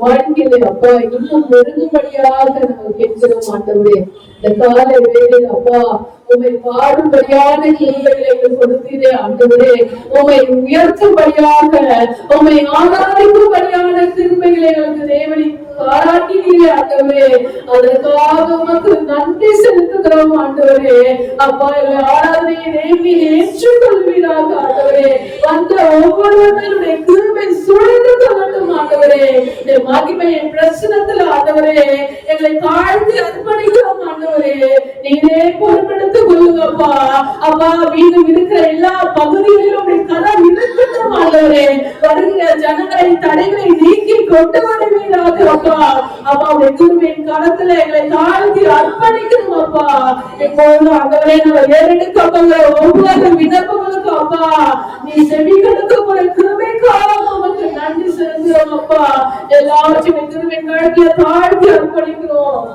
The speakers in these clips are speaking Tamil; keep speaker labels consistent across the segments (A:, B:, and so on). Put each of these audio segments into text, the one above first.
A: வாழ்க்கையில அப்பா இன்னும் நெருங்கும்படியாக நாங்கள் கேட்கிறோம் ஆண்டவரே. இந்த கால வேளையில் அப்பா உம்மை பாடும்படியான கிருபைகளை கொடுத்தீரே ஆண்டவரே. உம்மை உயர்த்தும்படியாக உம்மை ஆராதிக்கும்படியான கிருபைகளை எங்களுக்கு தேவனி பாராட்டினீரே ஆண்டவரே. அதற்காக உமக்கு நன்றி செலுத்துகிறோம் ஆண்டவரே. அப்பா எங்களை ஆராதனையை தேவி ஏற்றுக்கொள்வீராக ஆண்டவரே. வந்த ஒவ்வொருவருடைய கிருபை சூழ்ந்து கொள்ளட்டும் ஆண்டவரே. மகிமையின் பிரச்சனத்துல ஆண்டவரே எங்களை தாழ்த்தி அர்ப்பணிக்கிறோம் ஆண்டவரே. நீரே பொறுப்பெடுத்துக் கொள்ளுங்கப்பா. அப்பா வீடும் இருக்கிற எல்லா பகுதிகளிலும் கரம் இருக்கட்டும் ஆண்டவரே. வருகிற ஜனங்களை தடைகளை நீக்கி கொண்டு வருவீராக அப்பா. அப்பாவுடைய குருவின் கரத்துல எங்களை தாழ்த்தி அர்ப்பணிக்கிறோம் அப்பா. எப்போதும் ஆண்டவரே நாங்கள் ஏறெடுக்கப்படுகிற ஒவ்வொரு விண்ணப்பங்களுக்கு அப்பா நீ செவிகளுக்கு ஒரு கிருபைக்காக உமக்கு நன்றி செலுத்துகிறோம் அப்பா. எல்லாவற்றையும் குருவின் கரத்துல தாழ்த்தி அர்ப்பணிக்கிறோம்.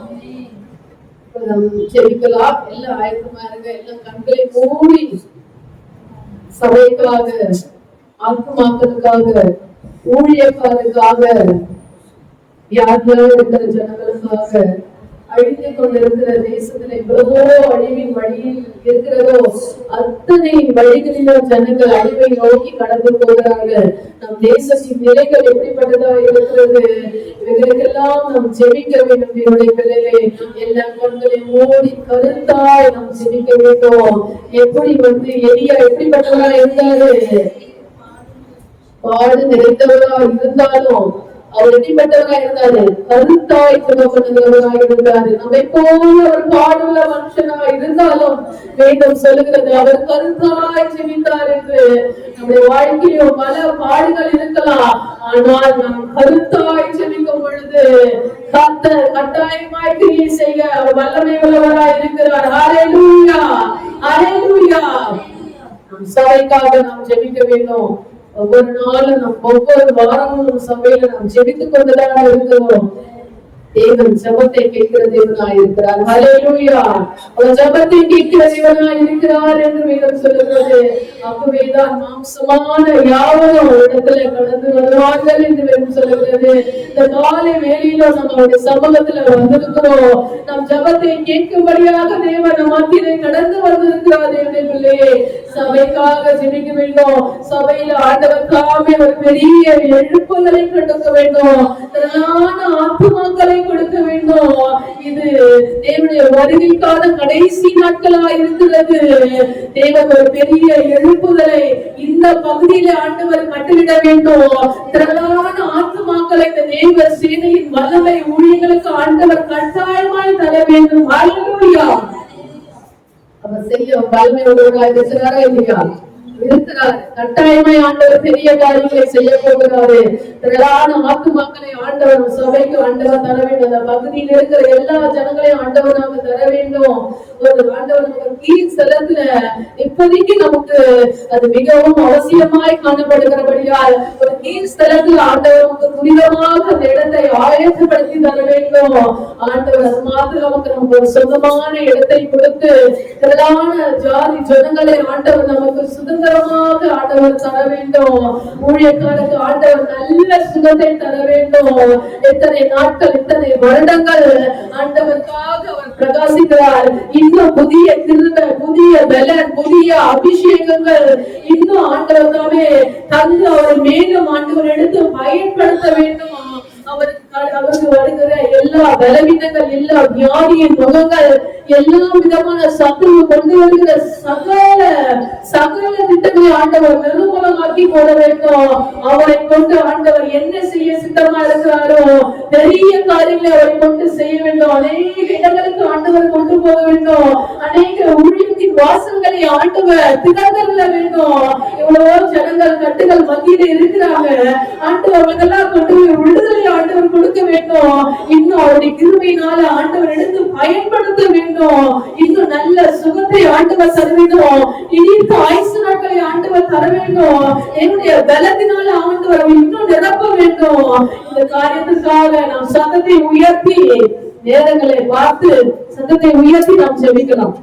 A: செவிக்கலாம் எல்லாம் ஆயத்தமா இருங்க. எல்லாம் கண்களை மூடி சபைக்காக, ஆத்மாக்களுக்காக, ஊழியக்காரருக்காக, யாருக்காக இருக்கிற ஜனங்களுக்காக, அழிந்து கொண்டிருக்கிற தேசத்துல எவ்வளவோ அழிவின் வழியில் இருக்கிறதோ அத்தனை வழிகளிலும் ஜனங்கள் அழிவை நோக்கி கடந்து போகிறார்கள். நம் தேசத்தின் நிலைகள் எப்படிப்பட்டதா இருக்கிறது, இவர்களுக்கெல்லாம் நாம் ஜெபிக்க வேண்டும். என்னுடைய பிள்ளைகளை எல்லா கண்களை மூடி கருத்தாய் நாம் ஜெபிக்க வேண்டும். எப்படி எலியா எப்படிப்பட்டவரா இருந்தாரு, பாடு நிறைந்தவரா இருந்தாலும் அவர் எப்படிப்பட்டவரா இருந்தாரு, கருத்தாய் பண்ணவராக இருந்தாரு. நம்மை போல ஒரு பாடுள்ள மனுஷனா இருந்தாலும் வேதம் சொல்லுகிறது அவர் கருத்தாய் ஜெபித்தார் என்று. நம்முடைய வாழ்க்கையிலும் பல பாடுகள் இருக்கலாம், ஆனால் நாம் கருத்தாய் ஜெபிக்கும் பொழுது கர்த்தர் கட்டாயமாய் கிரியை செய்ய அவர் வல்லமை உள்ளவராய் இருக்கிறார். ஹல்லேலூயா, ஹல்லேலூயா. நம் சபைக்காக நாம் ஜெபிக்க வேண்டும். ஒவ்வொரு நாளும் ஒவ்வொரு வாரமும் சபையில நாம் ஜெபித்துக் கொண்டுதான் இருக்கிறோம். தேவன் ஜெபத்தை கேட்கிற தேவனாய் இருக்கிறார். ஹல்லேலூயா. அவர் ஜெபத்தை கேட்கிற தேவனாய் இருக்கிறார் என்று வேதம் சொல்லுகிறது. ஆகவேதான் மாம்சமான யாவரும் இடத்துல கடந்து வருவார்கள் என்று வேதம் சொல்லுகிறது. இந்த காலை வேளையில நம்மளுடைய சமூகத்துல வந்திருக்கிறோம். நம் ஜெபத்தை கேட்கும்படியாக தேவன் நம் மத்தியிலே கடந்து வந்திருக்கிறார். தேவனே, சபைக்காக ஜெபிக்க வேண்டும். சபையில ஆண்டவர் தாமே ஒரு பெரிய எழுப்புதலை கொடுக்க வேண்டும். திரளான ஆத்துமாக்களை கொடுக்க வேண்டும். இது தேவனுடைய வருகைக்கான கடைசி நாட்களா இருக்கிறது. தேவன் ஒரு பெரிய எழுப்புதலை இந்த பகுதியில ஆண்டவர் கட்டளிட வேண்டும். திரளான ஆத்துமாக்களை இந்த தேவ சேனையின் வல்லமை ஊழியர்களுக்கு ஆண்டவர் கட்டாயமாய் தர வேண்டும். ஹல்லேலூயா. அவர் செய்ய வல்லமை உள்ளவராய் இருக்கிறாரா இல்லையா? இருக்கிறார். கட்டாயமாய் ஆண்டவர் பெரிய காரியங்களை செய்ய போகிறாரு. திரளான ஆத்துமாக்களை ஆண்டவர் சபைக்கு ஆண்டவர் தர வேண்டும். அந்த பகுதியில் இருக்கிற எல்லா ஜனங்களையும் ஆண்டவர் நமக்கு தர வேண்டும். ஒரு ஆண்டவர் நமக்கு கீழ் செலத்துல இப்போதைக்கு நமக்கு அது மிகவும் அவசியமாய் காணப்படுகிறபடியால் ஒரு கீழ் ஸ்தலத்தில் ஆண்டவர் நமக்கு துரிதமாக அந்த இடத்தை ஆயத்தப்படுத்தி தர வேண்டும். ஆண்டவர் அது மாத்திரம் நமக்கு ஒரு சொந்தமான இடத்தை கொடுத்து திரளான ஜாதி ஜனங்களை ஆண்டவர் நமக்கு சுதந்திரமாக ஆண்டவர் தர வேண்டும். ஊழியக்காரருக்கு ஆண்டவர் நல்ல சுகத்தை தர வேண்டும். எத்தனை நாட்கள், எத்தனை வருடங்கள் ஆண்டவருக்காக அவர் பிரகாசிக்கிறார். இன்னும் புதிய கிருபை, புதிய பலன், புதிய அபிஷேகங்கள் இன்னும் ஆண்டவர் தாமே தந்து அவர் மேலும் ஆண்டவர் எடுத்து பயன்படுத்த வேண்டும். அவருக்கு வருகிற எல்லா பலவீனங்கள், எல்லா வியாதியின் முகங்கள், எல்லா விதமான சத்துரு கொண்டு வருகிற சகல திட்டங்களை ஆண்டவர் நிர்மூலமாக்கி போட வேண்டும். அவரை கொண்டு ஆண்டவர் என்ன செய்ய சித்தமா இருக்கிறாரோ பெரிய காரியங்களை அவரை கொண்டு செய்ய வேண்டும். அநேக இடங்களுக்கு ஆண்டவர் கொண்டு போக வேண்டும். அநேக ஊழியத்தின் வாசல்களை ஆண்டவர் திறந்துள்ள வேண்டும். எவ்வளவோ ஜனங்கள் கட்டுகள் மத்தியில இருக்கிறாங்க. ஆண்டவர்களெல்லாம் கொண்டு போய் விடுதலை ஆண்டவர் கொடுக்க வேண்டும். இன்னும் அவருடைய கிருபையினால ஆண்டவர் எடுத்து பயன்படுத்த வேண்டும். இன்னும் நல்ல சுகத்தை ஆண்டவர் தர வேண்டும். இனித்த ஆயுசு நாட்களை ஆண்டவர் தர வேண்டும். என்னுடைய பலத்தினால ஆண்டவர் இன்னும் நிரப்ப வேண்டும். இந்த காரியத்திற்காக நாம் சத்தத்தை உயர்த்தி நேரங்களை பார்த்து சத்தத்தை உயர்த்தி நாம் ஜெபிக்கலாம்.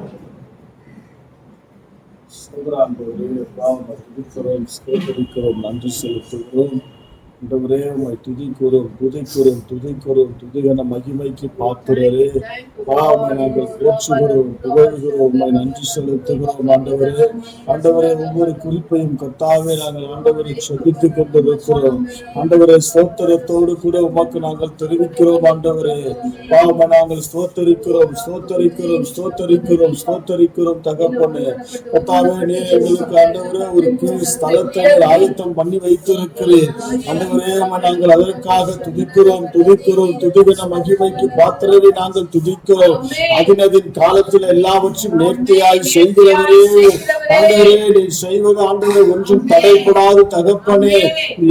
A: நன்றி செலுத்துகிறோம். துதிகன மகிமைக்கு பாத்திரரே, நாங்கள் போற்றுகிறோம், புகழ்கிறோம், நன்றி செலுத்துகிறோம். ஆண்டவரே, ஆண்டவரே, ஒவ்வொரு குறிப்பையும் கர்த்தாவே நாங்கள் ஆண்டவரை செபித்துக் கொண்டிருக்கிறோம். ஆண்டவரே, ஸ்தோத்திரத்தோடு கூட உமக்கு நாங்கள் தெரிவிக்கிறோம். ஆண்டவரே, நாங்கள் ஸ்தோத்தரிக்கிறோம், ஸ்தோத்தரிக்கிறோம், ஸ்தோத்தரிக்கிறோம், ஸ்தோத்தரிக்கிறோம். தகப்பனே, கர்த்தாவே, நீர் எங்களுக்கு ஆண்டவரே ஒரு கீழ் ஸ்தலத்தை ஆயத்தம் பண்ணி வைத்திருக்கிறேன். நாங்கள் அதற்காக துதிக்கிறோம், துதிக்கிறோம். துதிகின மகிமைக்கு பாத்திரரை நாங்கள் துதிக்கிறோம். அதினதின் காலத்தில் எல்லாவற்றையும் நேர்த்தியாய் செய்கிறவரே, ஆண்டவரே, நீ செய்வது ஆண்டவரே ஒன்றும் தடைப்படாது. தகப்பனே,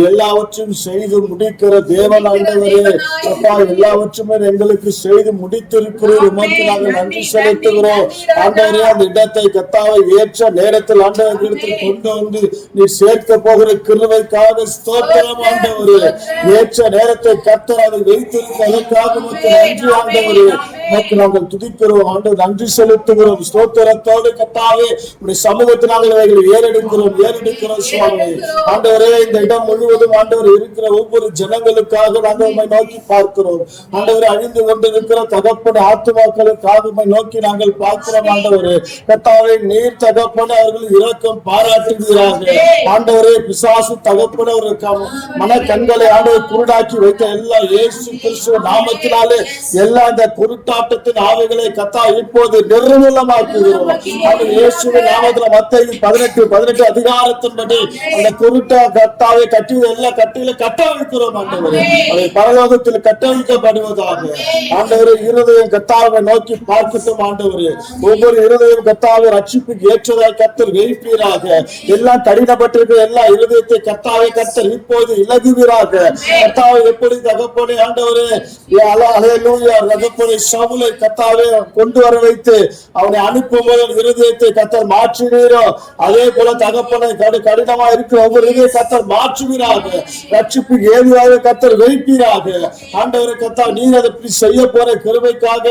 A: எல்லாவற்றையும் செய்து முடிக்கிற தேவன் ஆண்டவரே, அப்பா, எல்லாவற்றுமே எங்களுக்கு செய்து முடித்திருக்கிறோம். உமக்கு நாங்கள் நன்றி செலுத்துகிறோம். ஆண்டவரே, அந்த இடத்தை கர்த்தாவை ஏற்ற நேரத்தில் ஆண்டவர் கொண்டு வந்து நீ சேர்க்க போகிற கிருபைக்காக ஸ்தோத்திரம். ஆண்டவரே, ஏற்ற நேரத்தை கர்த்தர் அதை வைத்திருக்க அதற்காக நன்றி. ஆண்டவரே, நாங்கள் துதிக்கிறோம். ஆண்டவர் நன்றி செலுத்துகிறோம். ஸ்தோத்திரத்தோடு கர்த்தாவே உடைய சமூகத்தினாக ஏறெடுக்கிறோம் சுவாமி. ஆண்டவரே, இந்த இடம் முழுவதும் ஆண்டவர் இருக்கிற ஒவ்வொரு ஜனங்களுக்காக நாங்கள் உம்மை நோக்கி பார்க்கிறோம். ஆண்டவரே, அழிந்து கொண்டிருக்கிற தகப்பன ஆத்துமாக்களுக்காக உம்மை நோக்கி நாங்கள் பார்க்கிறோம். ஆண்டவரே, கர்த்தாவே, நீர் தகப்பன அவர்கள் இரக்கம் பாராட்டுகிறார்கள். ஆண்டவரே, பிசாசு தகப்பன ஒரு மன கண்களை ஆண்டவர் குருடாக்கி வைத்த எல்லா இயேசு கிறிஸ்துவ நாமத்தினாலே எல்லா இந்த குருட்டாட்டத்தின் ஆவிகளை கர்த்தா இப்போது நிர்மூலமாக்குகிறோம். இயேசுவின் நாமத்தில் மத்தேயு 18:18 அதிகாரத்தின்படி அந்த குருட்டா கர்த்தாவை கட்டி எல்லா கட்டில கட்டவிழ்க்கிறோம். ஆண்டவரே, அதை பரலோகத்தில் கட்டவிழ்க்கப்படுவதாக. ஆண்டவரே, இருதயம் கர்த்தாவை நோக்கி பார்க்கட்டும். ஆண்டவரே, ஒவ்வொரு இருதயம் கர்த்தாவை ரட்சிப்புக்கு ஏற்றதாய் கர்த்தர் வைப்பீராக. எல்லாம் கடினப்பட்டிருக்கிற எல்லா இருதயத்தை கர்த்தாவை கர்த்தர் இப்போது இலகுவீராக. கர்த்தாவை எப்படி தகப்பனே, ஆண்டவரே, அல்லேலூயா, தகப்பனே,
B: சவுலை கத்தாவே கொண்டு வர வைத்து அவனை அனுப்பும் போது இருதயத்தை கத்தர் மாற்றுவீரோ, அதே போல தகப்பனை கடினமா இருக்கிற ஒவ்வொரு இதய கத்தர் மாற்றுவீராக. ரட்சிப்பு ஏதுவாக கத்தர் வைப்பீராக. ஆண்டவரை கத்தா நீர் அதை செய்ய போற கிருபைக்காக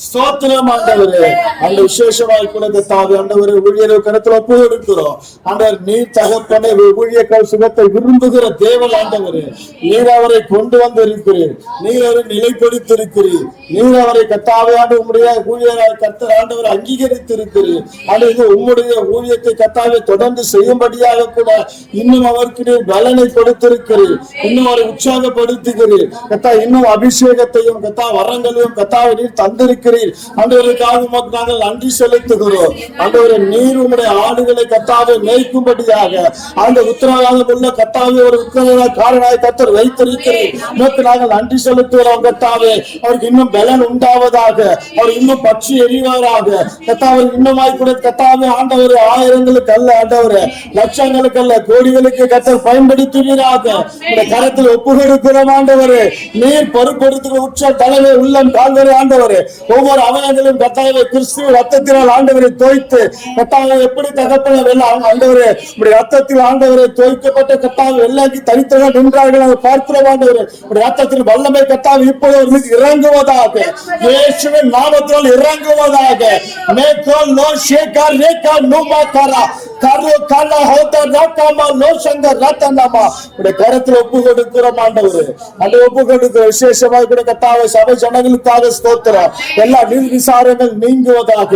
B: ஸ்தோத்திரம் ஆண்டவரே. அந்த விசேஷமாய் கூட கத்தாவே ஆண்டவரை ஊழியர் கருத்துல ஒப்பு இருக்கிறோம். ஆண்டவர் நீர் தகப்பனை ஊழியர்கள் சுகத்தை விரும்புகிற தேவன் ஆண்டவரே. நீர் அவரை கொண்டு வந்து இருக்கிறீர், நீர் அவரை நிலைப்படுத்திருக்கிறீர், நீர் அவரை கத்தாவே ஆண்டு உம்முடைய ஊழியராக கத்தர் ஆண்டவரை அங்கீகரித்து இருக்கிறீர். ஆண்டு உம்முடைய ஊழியத்தை கத்தாவே தொடர்ந்து செய்யும்படியாக கூட இன்னும் அவருக்கு நீர் பலனை கொடுத்திருக்கிறீர், இன்னும் அவரை உற்சாகப்படுத்துகிறீர் கத்தா. இன்னும் அபிஷேகத்தையும் கத்தா வரங்களையும் கத்தாவை நீர் தந்திருக்கிறீர். ஆண்டவருக்காக நாங்கள் நன்றி செலுத்துகிறோம். ஆண்டவரை நீர் உம்முடைய ஆடுகளை கத்தாவை மேய்க்கும்படியாக அந்த உத்தரவாதம் உள்ள கத்தாவை ஒரு உத்தரவாதக்காரனாய் கத்தர் வைத்திருக்கிறீர். நாங்கள் நன்றி செலுத்துகிறோம் கத்தாவே. அவருக்கு இன்னும் பலன் உண்டாவதாக, அவர் இன்னும் பற்றி எறிவாராக கத்தாவை. இன்னுமாய் கூட கத்தாவே ஆண்டவர் ஆயிரங்களுக்கு அல்ல ஆண்டவரே, லட்சங்களுக்கு அல்ல கோடிகளுக்கு கத்தர் பயன்படுத்துவீராக. இந்த கரத்தில் ஒப்பு கொடுக்கிறோம் ஆண்டவரே. நீர் பொறுப்படுத்துகிற உச்ச தலைவர் உள்ளம் கால்வரை ஆண்டவரே. ஒவ்வொரு அவயங்களும் கத்தாவை கிறிஸ்துவ ரத்தத்தினால் ஆண்டவரை தோய்த்து கத்தாவை எப்படி தகப்பன வெள்ளம் ஆண்டவரே ரத்தத்தில் ஆண்டவரை தோய்க்கப்பட்ட கத்தாவை வெள்ளாக்கி தனித்தவர்கள் நின்றார்கள் அதை பார்க்கிறோம் ஆண்டவரே. ரத்தத்தில் வல்லமை கத்தாவை இப்போது இறங்குவதாக, இயேசுவின் நாமத்தினால் இறங்குவதாக. மேகோல் லோ ஷேகர் ரேகா நோமா காரா கரோ காலா ஹோதா ராகாமா லோ சங்கர் ரத்தனமா உடைய கரத்தில் ஒப்பு கொடுக்கிறோம் ஆண்டவரே. அந்த ஒப்பு கொடுக்கிற விசேஷமாக கூட கத்தாவை சபை ஜனங்களுக்காக ஸ்தோத்திரம். எல்லா நீர் விசாரங்கள் நீங்குவதாக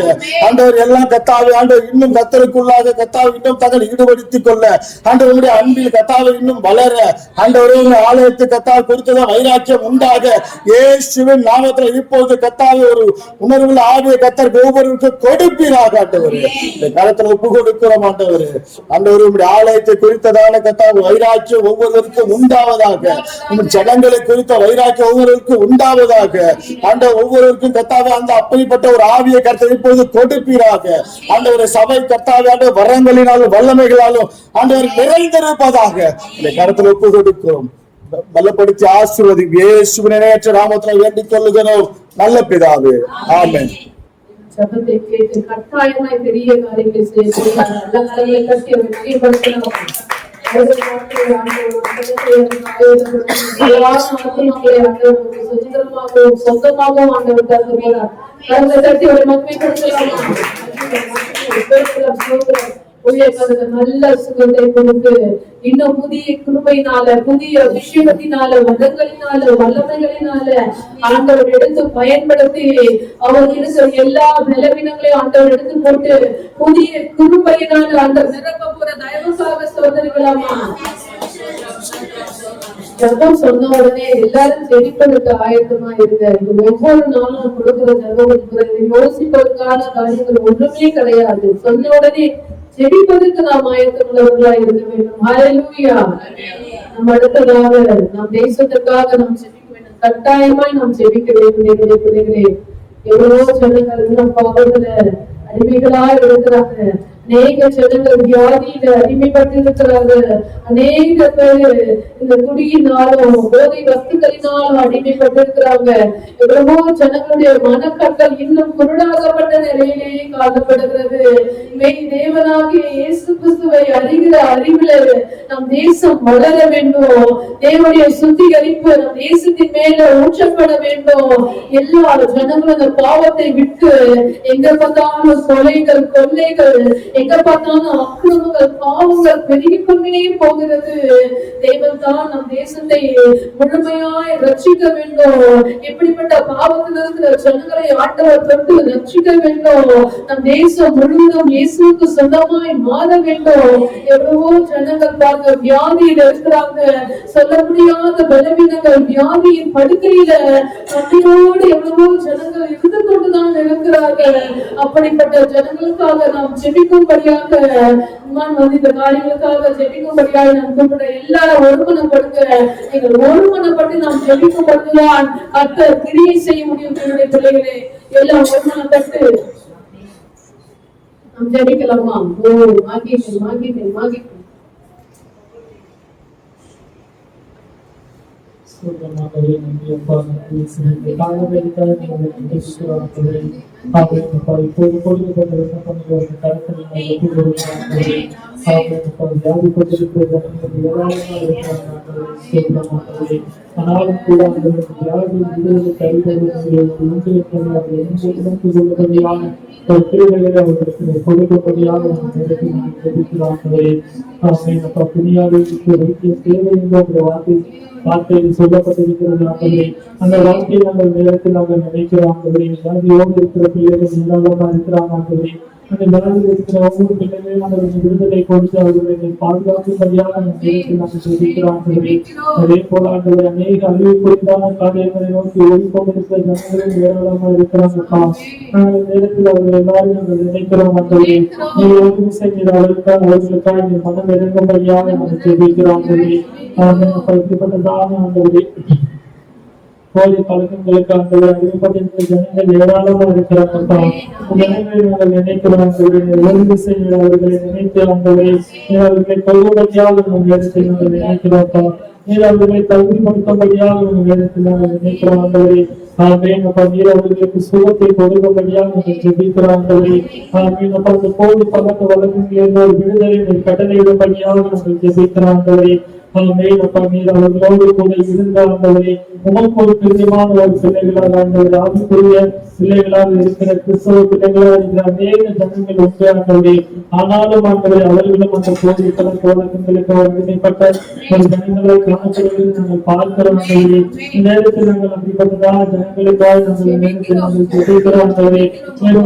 B: ஆண்டவர். எல்லாம் கத்தாவை ஆண்டவர் இன்னும் கத்தருக்குள்ளாக கத்தாவை இன்னும் தங்களை ஈடுபடுத்திக் கொள்ள ஆண்டவருடைய அன்பில் கத்தாவை இன்னும் வளர ஆண்டவருடைய ஆலயத்தை கத்தாவை குறித்ததான் வைராக்கியம் உண்டாக இயேசுவின் நாமத்தில் இப்போது கத்தாவை ஒரு உணர்வுள்ள ஆவியை கத்தர் ஒவ்வொருவருக்கு கொடுப்பீராக ஆண்டவரே. இந்த காலத்தில் ஒப்பு கொடுக்கிறோம் ஆண்டவரே. ஆண்டவருடைய ஆலயத்தை குறித்ததான கத்தாவை வைராக்கியம் ஒவ்வொருவருக்கும் உண்டாவதாக. உங்கள் ஜனங்களை குறித்த வைராக்கியம் ஒவ்வொருவருக்கும் உண்டாவதாக ஆண்டவர். ஒவ்வொருவருக்கும் கத்தாவை அந்த அப்படிப்பட்ட ஒரு ஆவியை கர்த்தர் இப்போது கொடுப்பீராக ஆண்டவரை. சபை கர்த்தாவே ஆண்டவர் வரங்களினாலும் வல்லமைகளாலும் ஆண்டவர் நிறைந்திருப்பதாக இந்த கருத்தில் ஒப்பு கொடுக்கிறோம். பலப்படுத்தி ஆசீர்வதி இயேசுவின் இணையற்ற நாமத்தில் வேண்டிக் கொள்ளுகிறோம் நல்ல பிதாவே, ஆமென்.
A: சபத்தை கேட்டு கட்டாயமாய் பெரிய காரியங்களை செய்ய நல்ல காரியங்களை கட்டி வெற்றிப்படுத்தணும். சொந்தமாகவும் ஆண்டவர் தருகிறார். நல்ல சுகத்தை கொடுத்து இன்னும் புதிய கிருபையினால புதிய அபிஷேகத்தினால வதங்களினால வல்லமைகளினால ஆண்டவர் எடுத்து பயன்படுத்தி அவர் இருக்கிற எல்லா பலவீனங்களையும் ஆண்டவர் எடுத்து போட்டு புதிய கிருபையினால அந்த நிரப்ப போற தயவுக்காக சோதரிக்கலாமா? ஜபம் சொன்ன உடனே எல்லாரும் ஜெபிப்பதற்கு ஆயத்தமா இருங்க. ஒவ்வொரு நாளும் கொடுக்கிற ஜபம் யோசிப்பதற்கான காரியங்கள் ஒன்றுமே கிடையாது. சொன்ன உடனே ஜெபிப்பதற்கு நாம் ஆயத்தமுள்ளவர்களா இருக்க வேண்டும். ஹல்லேலூயா. நம்ம அடுத்ததாக நாம் தேசத்திற்காக நாம் ஜெபிக்க வேண்டும். கட்டாயமாய் நாம் ஜெபிக்க வேண்டும். பிள்ளைகளே, எவ்வளவோ ஜனங்கள் இன்னும் பாவத்துல அடிமைகளா இருக்கிறாங்க. அநேக ஜனங்கள் வியாதியில அடிமைப்பட்டு இருக்கிறாங்க. அநேக பேரு இந்த குடியினாலும் போதை வஸ்துக்களினாலும் அடிமைப்பட்டு இருக்கிறாங்க. எவ்வளவோ ஜனங்களுடைய மனக்கட்டல் இன்னும் குருடாகப்பட்ட நிலையிலேயே காணப்படுகிறது. மெய் தேவனாகிய இயேசு கிறிஸ்துவை அறிகிற அறிவுல நம் தேசம் வளர வேண்டும். தேவனுடைய சுத்திகரிப்பு நம் தேசத்தின் மேல ஊற்றப்பட வேண்டும். எல்லா ஜனங்களும் அந்த பாவத்தை விட்டு எங்க பார்த்தாலும் கொலைகள் கொள்ளைகள் எங்க பார்த்தாலும் அக்கிரமங்கள் பாவங்கள் பெருகிக் கொண்டே போகிறது. தேவன் தான் நம் தேசத்தை முழுமையாய் ரட்சிக்க வேண்டும். எப்படிப்பட்ட பாவத்தில் இருக்கிற ஜனங்களை ஆண்டவர் தொட்டு ரட்சிக்க வேண்டும். நம் தேசம் முழுவதும் இயேசுவுக்கு சொந்தமாய் மாற வேண்டும். எவ்வளவோ ஜனங்கள் பார்க்க வியாதியில இருக்கிறாங்க. சொல்ல முடியாத பலவீனங்கள் வியாதியின் படுக்கையில கண்ணீரோடு எவ்வளவோ ஜனங்கள் இருந்து கொண்டுதான் இருக்கிறார்கள். அப்படிப்பட்ட ஜனங்களுக்காக நாம் ஜெபிக்கும்படியாக இந்த காரியங்களுக்காக ஜெபிக்கும்படியாக நாம் கூப்பிட எல்லாரும் ஒருமனப்படுத்த நீங்கள் ஒருமனப்பட்டு நாம் ஜெபிக்கும்படிதான் கர்த்தர் கிரியை செய்ய முடியும். என்னுடைய பிள்ளைகளே, எல்லாம் ஒருமனப்பட்டு நாம் ஜெபிக்கலாமா?
C: சொல்றமாகவே நன்றி அப்பா நன்றி சிறந்த காலங்களுக்காக நீங்கள் பேசுகிறார்களே அப்பா இப்போது கொடுக்கப்பட்ட விண்ணப்பங்கள் கருத்தில் நீங்கள் கூறுகிறார்களே அப்பா வியாதிப்பட்டிருக்கிற ஜனங்கள் ஏராளமாக இருக்கிறார்கள் சொல்றமாகவே ஆனாலும் கூட அந்த வியாதி விடுதலை கைகளுடைய உண்டு என்பதை அவர் எந்த இழந்து கொள்ளும்படியான ஒரு கிருபையை அவர்களுக்கு கொடுக்கும்படியாக இருக்கிறார்களே அப்பா துணியாளர்களுக்கு வைத்திய தேவை என்ற வார்த்தையில் சொல்லப்பட்டிருக்கிறது ஆகவே அந்த வார்த்தையை நாங்கள் நேரத்தில் நாங்கள் நினைக்கிறோம் ஆகவே வியாதியோடு இருக்கிற பிள்ளைகள் நிலவரமா இருக்கிறாங்க ஆகவே அந்த வியாதியில் இருக்கிற ஒவ்வொரு பிள்ளைகளையும் நாங்கள் விடுதலை கொடுத்து அவர்களை பாதுகாக்கும்படியாக நேரத்தில் நாங்கள் சொல்லிக்கிறோம் ஆகவே அதே போல ஆகவே அநேக அழிவு குறித்தான காரியங்களை நோக்கி ஓடிக்கொண்டிருக்கிற ஜனங்களும் ஏராளமா இருக்கிறாங்கப்பா நாங்கள் நேரத்தில் அவர்கள் எல்லாரும் நாங்கள் நினைக்கிறோம் ஆகவே நீங்கள் ஒரு செய்கிற அவர்களுக்காக நீங்கள் மனம் இறங்கும்படியாக நாங்கள் தெரிவிக்கிறோம் ஆகவே இப்படிப்பட்டதான ஆண்டவரே கோழி பழக்கங்களுக்கு அந்த அடிப்படையில் ஜனங்கள் ஏராளமா இருக்கிறாங்கப்பா நாங்கள் நினைக்கிறோம் ஒழுங்கு செய்ய அவர்களை நினைத்து ஆண்டவரை அவர்களை கொள்ளும்படியாக நேரத்தில் நாங்கள் நினைக்கிறோம்ப்பா நீர் அவர்களை தகுதிப்படுத்தும்படியாக நேரத்தில் நாங்கள் நினைக்கிறோம் ஆண்டவரே அப்பா நீர் அவர்களுக்கு சுகத்தை கொடுக்கும்படியாக நாங்கள் ஜெபிக்கிறோம் ஆண்டவரே அப்பா அந்த கோழி பழக்க வழக்கங்கள் ஒரு விடுதலை கட்டளையிடும்படியாக நாங்கள் ஜெபிக்கிறோம் ஆண்டவரே அப்பா நீர் அவர்களோடு கூட இருந்த ஆண்டவரே உமக்கு ஒரு பிரியமான ஒரு பிள்ளைகளாக ஆண்டவரே ஆவிக்குரிய பிள்ளைகளாக இருக்கிற கிறிஸ்தவ பிள்ளைகளாக இருக்கிற அநேக ஜனங்கள் உண்டு ஆண்டவரே ஆனாலும் ஆண்டவரே அவர்களும் அந்த கோழி பழக்க வழக்கங்களுக்கு ஒருங்கிணைப்பட்ட ஒரு ஜனங்களை காணப்படுவதை நாங்கள் பார்க்கிறோம் ஆண்டவரே நேரத்தில் நாங்கள் அப்படிப்பட்டதாக ஜனங்களுக்காக நாங்கள் நேரத்தில் நாங்கள் ஜெபிக்கிறோம் ஆண்டவரே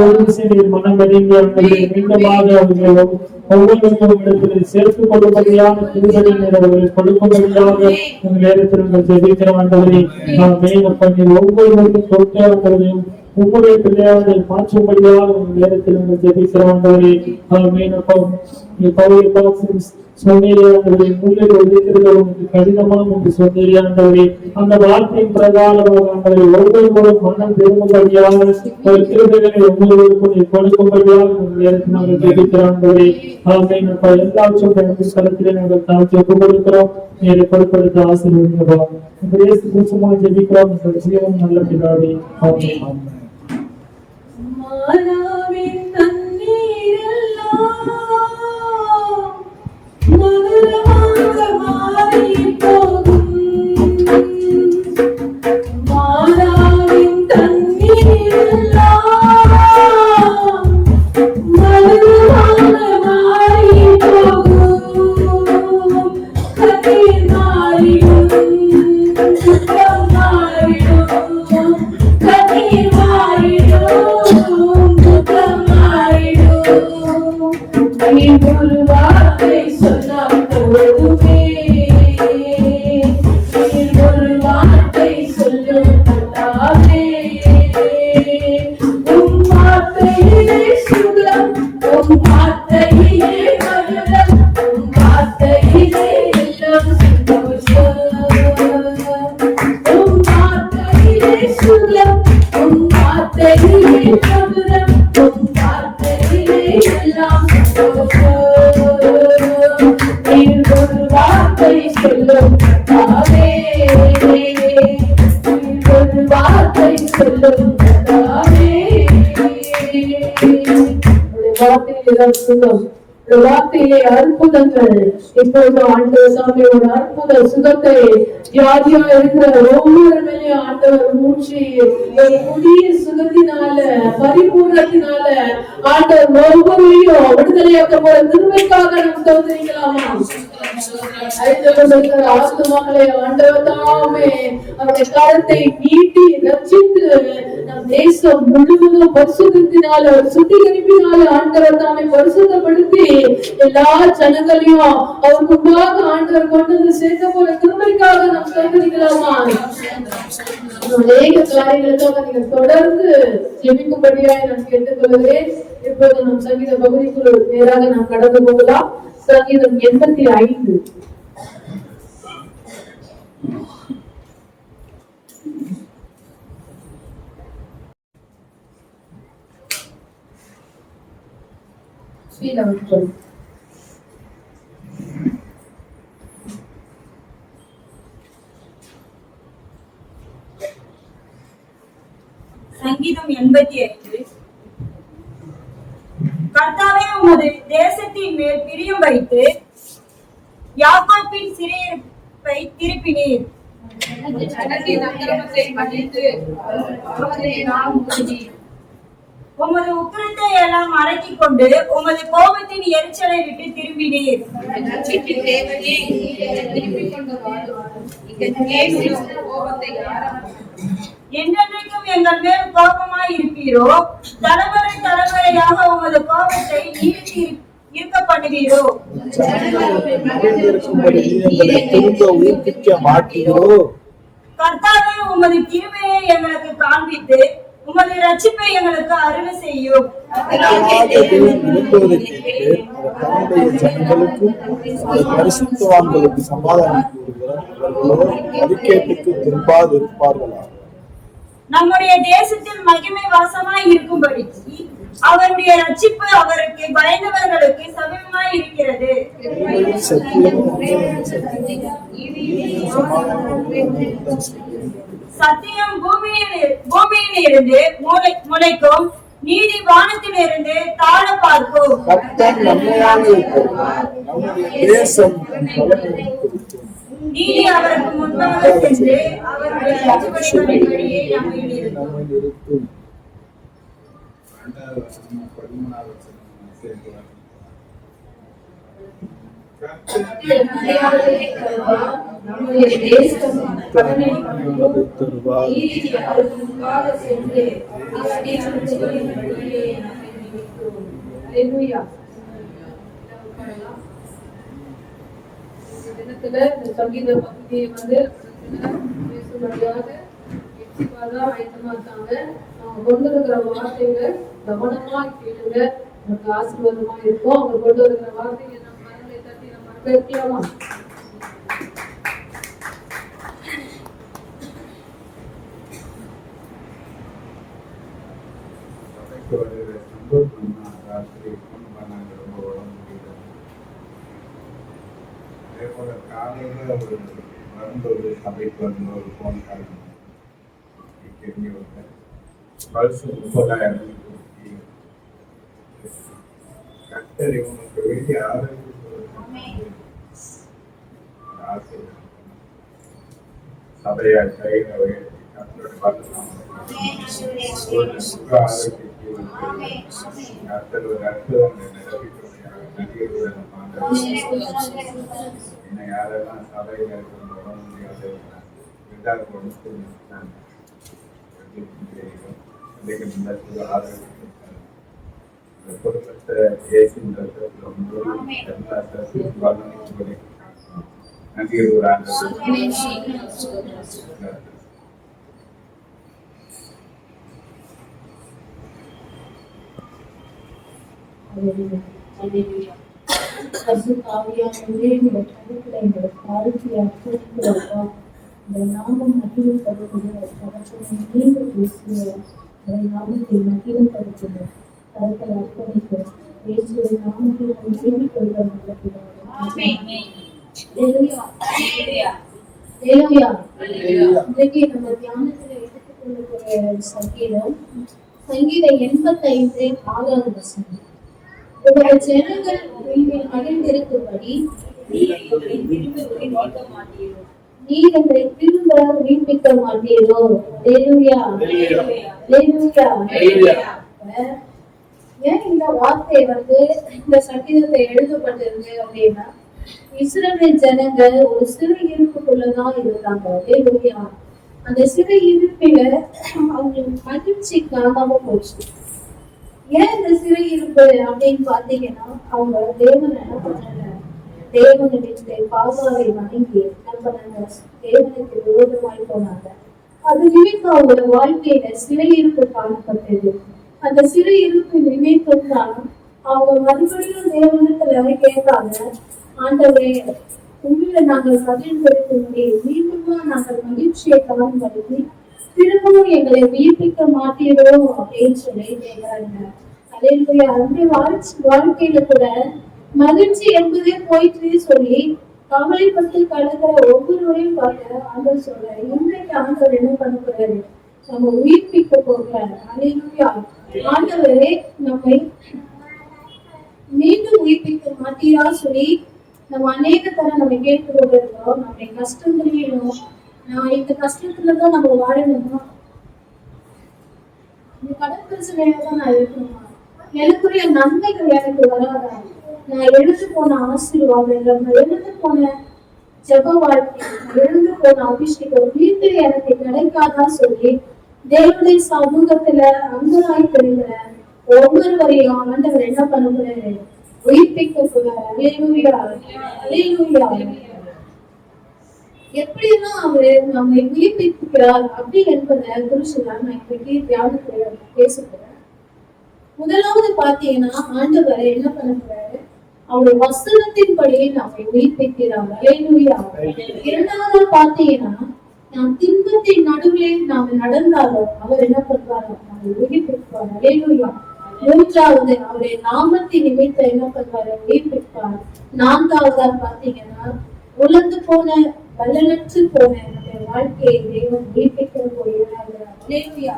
C: ஒரு விஷயம் மனம் அறிந்து ஆண்டவரே மீண்டுமாக அவர்கள் ஒவ்வொருவரும் இடத்தில் சேர்த்துக் கொள்ளும்படியான திருவடி அவர்களை கொடுக்கும்படியாக நேரத்தில் நாங்கள் ஜெபிக்கிறோம் ஆண்டவரே பண்ணி ஒவ்வொருவருக்கும் கொடுத்தவர்களையும் உங்களுடைய பிள்ளையாரை மாற்றும்படியாக நேரத்தில் நாங்கள் ஜெபிக்கிறோம் ஆண்டவரே கடினமாம் என்று சொன்னீரே அந்த வார்த்தையின் பிரகாரமாக ஒவ்வொருவரும் மனம் திரும்பும்படியாக ஒரு கிருபைகளை ஒவ்வொருவருக்கும் கொடுக்கும்படியாக நேரத்தில் நாங்கள் ஜெபிக்கிறோம் எல்லாவற்றும் ஸ்தலத்திலே நாங்கள் தாழ்த்தி ஒப்புக் கொடுக்கிறோம் நீரை பொறுப்படுத்த ஆசீர்வதிக்கிறோம் ஜெபிக்கிறோம் எங்கள் ஜீவன் நல்ல பிதாவே ஆமென்.
A: மாறாவின் தண்ணீரெல்லாம் மதுரமாக மாறிப் போகும். மாறாவின் தண்ணீரெல்லாம் மதுரமாக மாறிப் போகும். கண்ணீர் மாறிடும், துக்கம் மாறிடும், கண்ணீர் ஒரு வார்த்தை சொன்னால் போதுமே, ஒரு வார்த்தை சொல்லும் கர்த்தாவே, உம் வார்த்தையிலே சுகம், உம் வார்த்தையிலே மதுரம், உம் வார்த்தையிலே எல்லாம் சந்தோஷம். உம் வார்த்தையிலே சுகம், உம் வார்த்தையிலே மதுரம், உம் வார்த்தையிலே எல்லாம் ஒரு வார்த்தை சொல்லும் கர்த்தாவே, ஒரு வார்த்தை சொல்லும் கர்த்தாவே. வார்த்தையிலே சுகம், வார்த்தையிலே அற்புதங்கள். இப்போது ஆண்டவர் சாமியோட அற்புத சுகத்தை வியாதியா இருக்கிற ஒவ்வொரு மேலேயும் ஆண்டவர் மூச்சு ஒரு புதிய சுகத்தினால பரிபூர்ணத்தினால ஆண்டவர் ஒவ்வொருவரையும் விடுதலையாக்க போற திருமைக்காக நாம் தோன்றிக்கலாமா? ஆத்மாக்களை ஆண்டவர் தாமே அவருடைய கரத்தை நீட்டி ரட்சித்து நம் தேசம் முழுவதும் பரிசுத்தினால சுத்திகரிப்பினால ஆண்டவர் தாமே பரிசுத்தப்படுத்தி எல்லா ஜனங்களையும் அவர் முன்பாக ஆண்டவர் கொண்டு வந்து சேர்க்க போற திருமைக்காக நாம் தோன்றிக்கலாமா? அநேக காரியங்களுக்காக நீங்கள் தொடர்ந்து ஜெபிக்கும்படியாக நான் கேட்டுக்கொள்கிறேன். இப்போது நம் சங்கீத பகுதிக்குள் நேராக நாம் கடந்து போகலாம். சங்கீதம் 85. ஸ்ரீலங்கன்
D: சங்கீதம் 85. கர்த்தாவே, உமது தேசத்தின் மேல் பிரியம் வைத்து யாக்கோபின் சிறையிருப்பை திருப்பினீர். உமது உக்கிரத்தை எல்லாம் அடக்கிக் கொண்டு உமது கோபத்தின் எரிச்சலை விட்டு திரும்பினீர். என்றென்றைக்கும் எங்கள் மேல் கோபமாய் இருப்பீரோ? தலைமுறை தலைமுறையாக உமது கோபத்தை நீடித்து இருக்க பண்ணுவீரோ? கர்த்தாவே, உமது கிருபையை எங்களுக்கு காண்பித்து உமது ரட்சிப்பை எங்களுக்கு அருளை செய்யும்.
B: பரிசுத்தவான்களுக்கு சமாதானம் திரும்பாதிருப்பார்களா?
D: நம்முடைய தேசத்தில் மகிமை வாசமாய் இருக்கும்படி அவருடைய ரட்சிப்பு அவருக்கு பயந்தவர்களுக்கு சமீபமாய் இருக்கிறது. சத்தியம் பூமியில் இருந்து முளைக்கும், நீதி வானத்திலிருந்து தாழ பார்க்கும். நீதி அவருக்கு முன்பாக சென்று அவருடைய ரட்சிப்பின் வழியை நம்மில் இருக்கும்.
A: நம்முடைய தேசம் கடனை தருவார். தினத்துல இந்த சங்கீத பகுதியை வந்து பேசும்படியாக ஆயத்தமா இருக்காங்க. அவங்க கொண்டு இருக்கிற வார்த்தைகளை கவனமா கேளுங்க, நமக்கு ஆசீர்வாதமா இருக்கும். அவங்க கொண்டு வருகிற வார்த்தைகளை நம்ம மனதை தட்டி நம்ம அனுபவிக்கலாமா?
E: காலையில் ஒரு வரும்போது சபைக்கு வந்து ஒரு ஃபோன் கால் தெரிஞ்சவங்க பல்சு 30,000 கர்த்தர் இவங்களுக்கு வேண்டிய ஆரோக்கிய சபையா கையில் கர்த்தரோட பார்க்கலாம் சுக ஆரோக்கியத்தை கர்த்தர் ஒரு அற்புதம் என்ன யாரெல்லாம் சபையில் இருக்கிற உடம்பு முடியாது குடும்பத்தை பேசுகின்றது எல்லா நன்றி ஒரு
F: நாமம் மகிழும் படுத்துகிறோம். நீங்கள் பேசுகிற நாமத்தை மகிழும் படுத்துகிறோம். கருத்தை அர்ப்பணிக்கிறோம். பேசுகிற நாமத்தை செய்திக் கொள்கிறோம். இன்றைக்கு நம்ம தியானத்துல எடுத்துக்கொள்ள சங்கீதம் 85 6வது வசனம். உடைய ஜனங்கள் அழிந்திருக்கும்படி நீர் எங்களை திரும்ப உயிர்ப்பிக்க மாட்டீரோ? ஏன் இந்த வார்த்தை வந்து இந்த சங்கீதத்தை எழுதப்பட்டிருக்கு அப்படின்னா, இஸ்ரவேல் ஜனங்கள் ஒரு சிறு இருப்புக்குள்ளதான் இருந்தாங்க. அந்த சிறு இருப்பில அவங்களுக்கு மகிழ்ச்சி காணாம போச்சு. ஏன் இந்த சிறு இருப்பு அப்படின்னு பாத்தீங்கன்னா, அவங்க தேவனை என்ன பண்ணல, தேவனுடைய பாகாவை வணங்கி தேவனுக்கு விரோதமாய் போனாங்க. அது நிமித்தம் அவங்களோட வாழ்க்கையில சிறை இருப்பு காணப்பட்டது. அந்த சிறை இருப்பு நிமித்தம் தான் அவங்க மறுபடியும் தேவனத்துல கேட்காங்க, ஆண்டவரே உங்களை நாங்கள் மகிழ்ந்தெடுக்கும்படி மீண்டுமா நாங்கள் மகிழ்ச்சியை காணும்படி திரும்பவும் எங்களை உயிர்ப்பிக்க மாட்டீரோ அப்படின்னு சொல்லி கேட்கிறாங்க. அதே போய் அந்த வாழ்க்கையில கூட மகிழ்ச்சி என்பதே போயிட்டு சொல்லி கவலைப்பட்டு கடக்கிற ஒவ்வொருவரையும் பார்க்க ஆண்டவர் சொல்றாரு. இன்றைக்கு ஆண்டவர் என்ன பண்ண போறாரு? நம்ம உயிர்ப்பிக்க போகிறார். அல்லேலூயா. ஆண்டவரே நம்மை மீண்டும் உயிர்ப்பிக்க மாட்டீரா சொல்லி நம்ம அநேக தரம் நம்ம கேட்டு கொண்டிருக்கிறோம். நம்முடைய கஷ்டங்களிலும் நான் இந்த கஷ்டத்துலதான் நம்ம வாழணுமா, இந்த கடன் பிரச்சனையில தான் நான் இருக்கணுமா, எனக்குரிய நன்மைகள் எனக்கு வராதா, நான் எழுந்து போன ஆசீர்வாதங்கள், நான் எழுந்து போன ஜெப வாழ்க்கை, நான் எழுந்து போன அபிஷேகம் வீட்டில் எனக்கு கிடைக்காதா சொல்லி தேவனுடைய சமூகத்துல அங்கராய் தெரிகிற ஒவ்வொருவரையும் ஆண்டவர் என்ன பண்ண போறாரு, உயிர்ப்பிக்க போறாரு. அல்லேலூயா, அல்லேலூயா. எப்படியெல்லாம் அவரு நம்மை உயிர்ப்பிக்கிறார் அப்படி என்பதை குறிச்சுதான் நான் இன்னைக்கு தியானத்துல பேசுகிறேன். முதலாவது பாத்தீங்கன்னா ஆண்டவர் என்ன பண்ண போறாரு, அவருடைய வசனத்தின்படி நம்மை உயிர்ப்பிக்கிறார். அல்லேலூயா. இரண்டாவது பாத்தீங்கன்னா நாம் துன்பத்தின் நடுவிலே நாம் நடந்தாலும் அவர் என்ன பண்ணுவார், நம்மை உயிர்ப்பிப்பார். அல்லேலூயா. மூன்றாவது அவருடைய நாமத்தின் நிமித்தம் என்ன பண்ணுவாரு, உயிர்ப்பிப்பார். நான்காவதா பாத்தீங்கன்னா உலர்ந்து போன பலனற்று போன நம்முடைய வாழ்க்கையை தேவன் உயிர்ப்பிக்க போகிறார். அல்லேலூயா.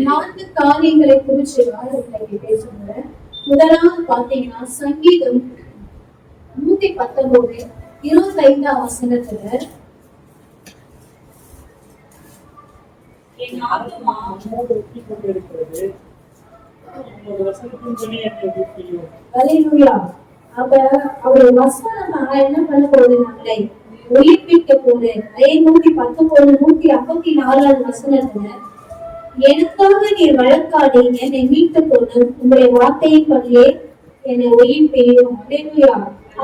F: நான்கு காரியங்களை குறித்து இன்னைக்கு பேசுகிறேன். முதலாவது பாத்தீங்கன்னா சங்கீதம் 119 25ஆம் வசனத்துல
D: என் ஆத்துமா
C: ஒட்டி கொண்டிருக்கிறது, உமது வசனத்தின்படி என்னை உயிர்ப்பியும்.
F: அல்லேலூயா. அப்ப அவருடைய வசனம் என்ன பண்ண போகுது, நம்மளை உயிர்ப்பிக்க போகுது. 119 154ஆம் வசனத்துல எனக்காக நீர் வழக்காடி என்னை மீட்டு கொண்டு உங்களுடைய வார்த்தையின் படியே என்னை உயிர்ப்பியும். அல்லேலூயா.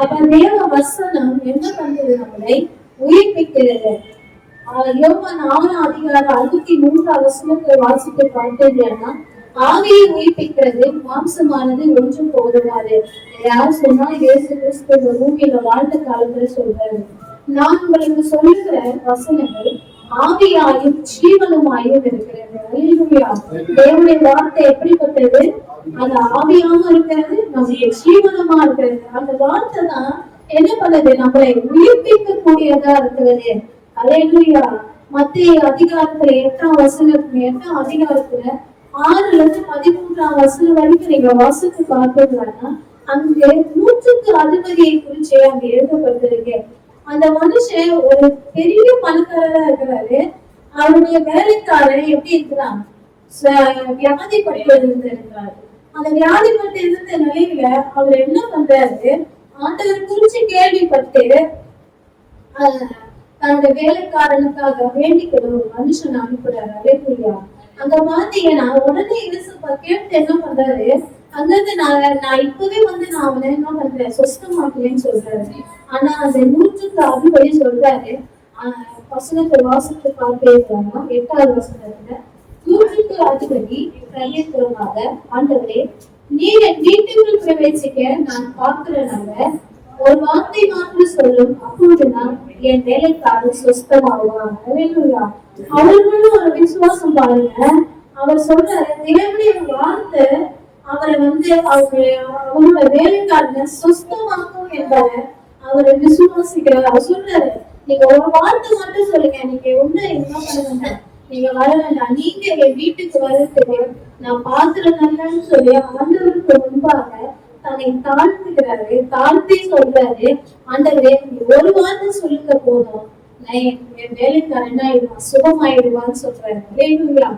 F: அப்ப தேவ வசனம் என்ன பண்றது, நம்மளை உயிர்ப்பிக்கிறது. யோவான் 6:63 வசனத்தை வாசித்து பார்த்தீங்கன்னா ஆவியை உயிர்ப்பிக்கிறது, மாம்சமானது ஒன்றும் போதுமாது. யார் சொன்னா இயேசு கிறிஸ்து பூமியில வாழ்ந்த காலத்துல சொல்றாரு. நான் உங்களுக்கு சொல்லுகிற வசனங்கள் ஆவியாயும் ஜீவனுமாயும் இருக்கிறது. அல்லேலூயா. தேவனுடைய வார்த்தை எப்படிப்பட்டது, அது ஆவியாவும் இருக்கிறது, நம்முடைய ஜீவனமா இருக்கிறது. அந்த வார்த்தை தான் என்ன பண்ணுது, நம்மளை உயிர்ப்பிக்க கூடியதா இருக்கிறது. அல்லேலூயா. மத்திய அதிகாரத்துல 8ஆம் அதிகாரத்துல 6ல இருந்து 13ஆம் வசனம் வரைக்கும் நீங்க வாசித்து பார்த்தீங்கன்னா அங்க 100க்கு அதிபதியை குறிச்சு அங்க எழுதப்பட்டிருக்கு. அந்த மனுஷன் ஒரு பெரிய பணக்காரரா இருக்கிறாரு. அவருடைய வேலைக்காரர் எப்படி இருக்கிறான், வியாதிப்பட்டு இருந்திருக்கிறாரு. அந்த வியாதிப்பட்டு இருந்த நிலையில அவர் என்ன பண்றாரு, ஆண்டவர் குறிச்சு கேள்விப்பட்டு தன்னுடைய வேலைக்காரனுக்காக வேண்டிக்கணும் ஒரு மனுஷன் அனுப்புறாரு. அல்லேலூயா. அங்க பாத்தீங்கன்னா உடனே கேட்டு என்ன பண்றாரு, அங்கிருந்து நான் இப்பவே நான் அவனை என்ன பண்றேன், சொஸ்தமாக்குவேன்னு சொல்றாரு. ஆனா அந்த 100க்கு அதிபதி சொல்றாரு, வசனத்தை வாசித்து பார்த்தேன்னா 8ஆவது வசனத்துல 100க்கு அதிபதி பிரயத்தனமாக, ஆண்டவரே நீர் என் வீட்டுக்குள் பிரவேசிக்க நான் பார்க்கிறனால ஒரு வார்த்தை மாத்திரம் சொல்லும், அப்போது நான் என் வேலைக்காரர் சொஸ்தமாகுவான். அல்லேலூயா. அவர்களும் ஒரு விசுவாசம் பாருங்க. அவர் சொல்றாரு, தேவனுடைய வார்த்தை அவரை அவரோட வேலைக்காரனை சொஸ்தமாக்கும் என்பதை அவரை விசுவாசிக்கிறார். அவர் சொல்றாரு, நீங்க ஒரு வார்த்தை மட்டும் சொல்லுங்க, நீங்க ஒண்ணு என்ன பண்ண வேண்டாம், நீங்க வர வேண்டாம், நீங்க என் வீட்டுக்கு வரதுக்கு நான் பாத்திரம் நல்லன்னு சொல்லி ஆண்டவருக்கு முன்பாக தன்னை தாழ்த்துக்கிறாரு. தாழ்த்தி சொல்றாரு, ஆண்டவரே ஒரு வார்த்தை சொல்லுங்க போதும், நான் என் வேலைக்காரன் ஆயிடுவான், சுகமாயிடுவான்னு சொல்றாரு. அல்லேலூயா.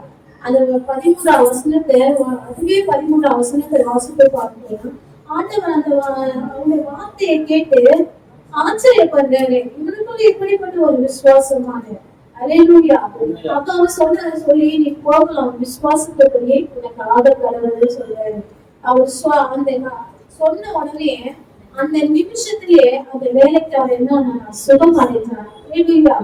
F: அந்த 13ஆம் வசனத்தை அதுவே 13ஆம் வசனத்தை வாசித்து பார்க்கணும். ஆண்டவர் அந்த வார்த்தையை கேட்டு ஆச்சரியப்படுறாரு. இவனுக்குள்ள இப்படிப்பட்ட ஒரு விசுவாசமான. அல்லேலூயா. அப்ப அவர் சொல்லி நீ போகலாம், விசுவாசத்துக்குள்ளே உனக்கு ஆதரவு சொல்றாரு. அவர் அந்த சொன்ன உடனே அந்த நிமிஷத்திலேயே அந்த வேலைக்காரர் என்ன சுகம் அடைந்தார். அல்லேலூயா.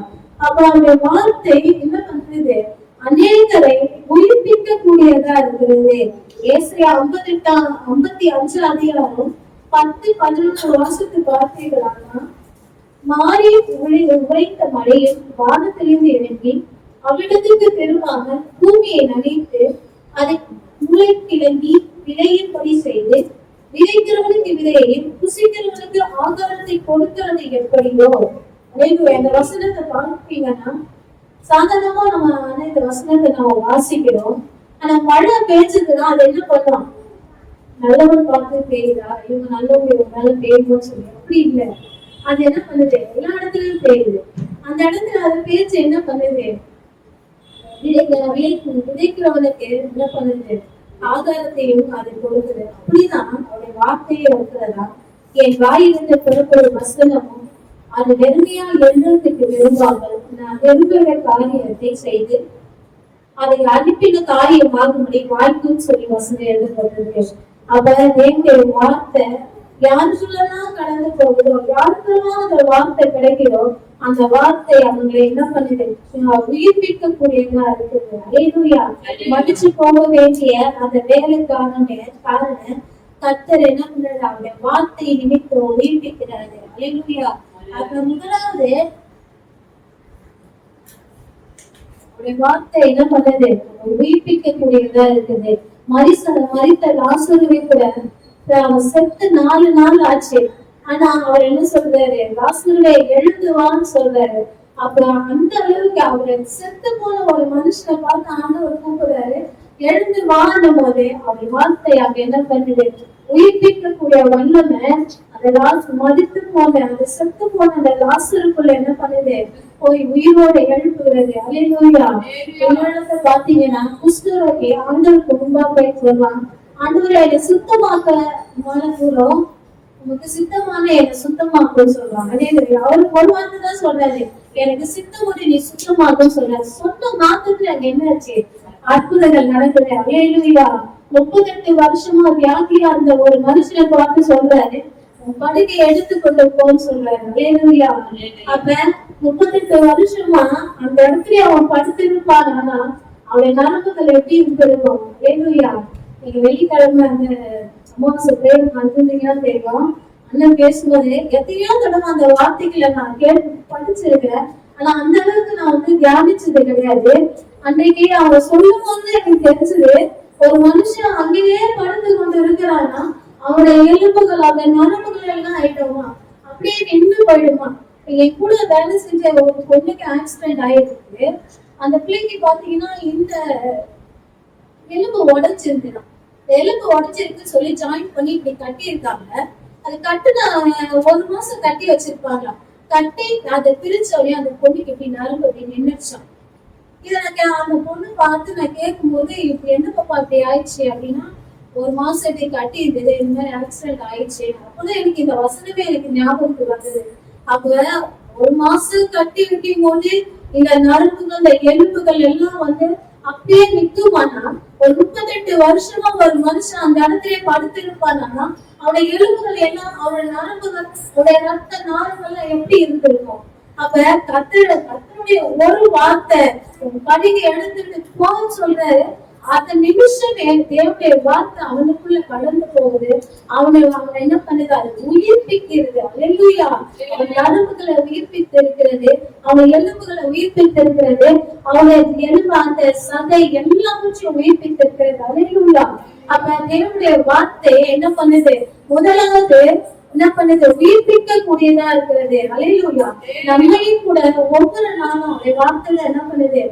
F: அப்ப அந்த வார்த்தை என்ன பண்றது, அநேகரை உயிர்ப்பிக்க கூடியதா இருக்கிறது. ஏசாயா 55 அதிகாரம் 10-11 வாசித்து பார்த்தீர்களானா, மாறி உழைத்த மழையில் வானத்திலிருந்து இறங்கி அவ்விடத்துக்கு திரும்பாமல் பூமியை நனைத்து அதை முளை கிளம்பி விளையும்படி செய்து விதைக்கிறவனுக்கு விதையையும் புசிக்கிறவனுக்கு ஆகாரத்தை கொடுக்கிறது எப்படியோ. அந்த வசனத்தை பார்ப்பீங்கன்னா சாதாரணமா நம்ம இந்த வசனத்தை நம்ம வாசிக்கிறோம். ஆனா மழை பெய்ஞ்சதுன்னா அது என்ன பண்ணும்? நல்லவன் பார்த்து பெய்யுதா, இவங்க நல்லவங்க இவங்க மேல பெய்யும்னு சொல்லி அப்படி இல்லை. அது என்ன பண்ணுது? எல்லா இடத்துலயும் பெய்யுது. அந்த இடத்துல அது பேச்சு என்ன பண்ணுது? விதைக்கிறவனுக்கு என்ன பண்ணுது? ஆதாரத்தையும் அது கொடுக்குது. அப்படிதான் அவருடைய வார்த்தையை இருக்கிறதா என் வாயிலிருந்து புறப்படும் வசனமும் அது வெறுமையா எழுதுறதுக்கு விரும்பாமல் நான் விரும்புகிற காரியத்தை செய்து அதை அனுப்பின காரியமாகும்படி வாய்ப்புன்னு சொல்லி வசனம் எழுதப்பட்டிருக்கு. அப்ப தேவனுடைய வார்த்தை யாருக்கெல்லாம் கடந்து போகுதோ, யாருக்கெல்லாம் அந்த வார்த்தை கிடைக்குதோ அந்த வார்த்தை அவங்களை என்ன பண்ணுது? உயிர்ப்பிக்கக்கூடியதா இருக்குது. அல்லேலூயா. மடிச்சு போக வேண்டிய அந்த வேலைக்காரன் கர்த்தர் என்ன பண்றாரு? அவருடைய வார்த்தையை நிமித்தம் உயிர்ப்பிக்கிறாரு. அல்லேலூயா. அப்ப முதலாவது அவருடைய வார்த்தை என்ன பண்ணுது? உயிர்ப்பிக்கக்கூடியதா இருக்குது. மரித்த லாசருவை கூட அவன் செத்து 4 நாள் ஆச்சு. ஆனா அவர் என்ன சொல்றாரு? லாசருவே எழுந்துவான்னு சொல்றாரு. அப்புறம் அந்த அளவுக்கு அவரை செத்து போன ஒரு மனுஷனை பார்த்து ஆண்டவர் கூப்பிடுறாரு, எழுந்து வாழும் போது அவர் வார்த்தை அங்க என்ன பண்ணுது? உயிர்ப்பிக்கக்கூடிய வல்லமை அந்த மதித்து போன அந்த செத்து போன அந்த லாசருக்குள்ள என்ன பண்ணுது? போய் உயிரோட எழுப்புகிறது. அல்லேலூயா. என்னிடத்தை பாத்தீங்கன்னா குஷ்டரோகி ஆண்டவருக்கு முன்பா போய் சொல்லுவாங்க, ஆண்டவரை என்னை சுத்தமாக்க கூறும், உனக்கு சித்தமான என்னை சுத்தமாக்குன்னு சொல்லுவாங்க. அல்லேலூயா. அவரு ஒரு வார்த்தை தான் சொல்றாரு, எனக்கு சித்தமுடி நீ சுத்தமாக்குன்னு சொல்றாரு. சொன்ன மாத்திரத்துல அங்க என்ன ஆச்சு? அற்புதங்கள் நடக்குது. அல்லேலூயா. 38 வருஷமா வியாதியா இருந்த ஒரு மனுஷனை பார்த்து சொல்றாரு, படுகை எடுத்துக்கொண்டு போன்னு சொல்றாரு. அல்லேலூயா. அப்ப 38 வருஷமா அந்த இடத்துல அவன் படுத்திருப்பான். ஆனா அவனுடைய நரம்புகள் எப்படி இருந்திருக்கும்? அல்லேலூயா. நீங்க வெள்ளிக்கிழமை அந்த அமாவாசை பேர் வந்திருந்தீங்கன்னா தெரியும். அண்ணன் பேசும்போது எத்தனையோ தடவை அந்த வார்த்தைகளை நான் படிச்சிருக்கிறேன். ஆனா அந்த அளவுக்கு நான் தியானிச்சது கிடையாது. அன்றைக்கு அவங்க சொல்லும் போது எனக்கு தெரிஞ்சது, ஒரு மனுஷன் அங்கேயே படுத்து கொண்டு இருக்கிறான்னா அவனுடைய எலும்புகள் அந்த நரம்புகள் எல்லாம் ஆயிட்டோமா அப்படியே நின்று போயிடுமா. என் கூட வேலை செஞ்ச ஒரு பொண்ணுக்கு ஆக்சிடென்ட் ஆயிருக்கு. அந்த பிள்ளைக்கு பாத்தீங்கன்னா இந்த எலும்பு உடைச்சிருந்துதான். எலும்பு உடைச்சிருக்கு சொல்லி ஜாயின் பண்ணி இப்படி கட்டி இருக்காங்க. அது கட்டுன 1 மாசம் கட்டி வச்சிருப்பாங்களாம். கட்டி அதை பிரிச்சோடனே அந்த பொண்ணுக்கு இப்படி நரம்பு அப்படி நின்றுச்சான். இதை நான் அந்த பொண்ணு பார்த்து நான் கேட்கும் போது இப்படி என்ன பாப்பா அப்படி ஆயிடுச்சு அப்படின்னா, 1 மாசத்தை கட்டி இருந்தது, இந்த மாதிரி ஆக்சிடென்ட் ஆயிடுச்சு. அப்பதான் எனக்கு இந்த வசனமே எனக்கு ஞாபகத்துக்கு வந்தது. அப்ப 1 மாசம் கட்டி விட்டும் போது இந்த நரம்புகள் இந்த எலும்புகள் எல்லாம் அப்படியே நிற்குமானா, ஒரு 38 வருஷமா ஒரு மனுஷன் அந்த இடத்துல படுத்திருப்பானா அவருடைய எலும்புகள் எல்லாம் அவருடைய நரம்புகள் அவருடைய ரத்த நாளங்கள் எப்படி இருந்திருக்கும்? அப்ப கர்த்தருடைய ஒரு வார்த்தை படிகை எடுத்துட்டு போன்னு சொல்றாரு. அந்த நிமிஷம் தேவனுடைய வார்த்தை அவனுக்குள்ள கடந்து போகுது. அவனை என்ன பண்ணுது? அது உயிர்ப்பிக்கிறது. அல்லேலூயா. அவன் நரம்புகளை உயிர்ப்பித்து இருக்கிறது, அவன் எலும்புகளை உயிர்ப்பித்து இருக்கிறது, அவனை எலும்பு அந்த சதை எல்லாவற்றையும் உயிர்ப்பித்து இருக்கிறது. அல்லேலூயா. அப்ப தேவனுடைய வார்த்தை என்ன பண்ணுது? முதலாவது என்ன பண்ணுது? உயிர்ப்பிக்க கூடியதா இருக்கிறது. அல்லேலூயா. நம்மையும் கூட ஒவ்வொரு நாளும் அவருடைய வார்த்தையில என்ன பண்ணுது?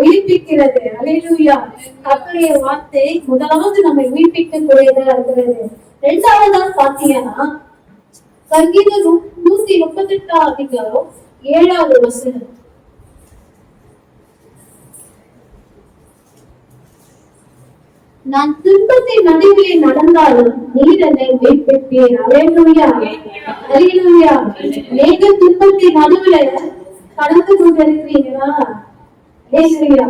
F: உயிர்ப்பிக்கிறது. அல்லேலூயா. கர்த்தருடைய வார்த்தை முதலாவது நம்மை உயிர்ப்பிக்க கூடியதா இருக்கிறது. 2வதா பாத்தீங்கன்னா சங்கீதம் 138 அதிகாரம் 7வது வசனம். நான் துன்பத்தின் நடுவிலே நடந்தாலும் நீர் என்னை உயிர்ப்பிப்பீர். அல்லேலூயா. அல்லேலூயா. நீங்க துன்பத்தின் நடுவுல கடந்து கொண்டிருக்கிறீங்களா? அல்லேலூயா.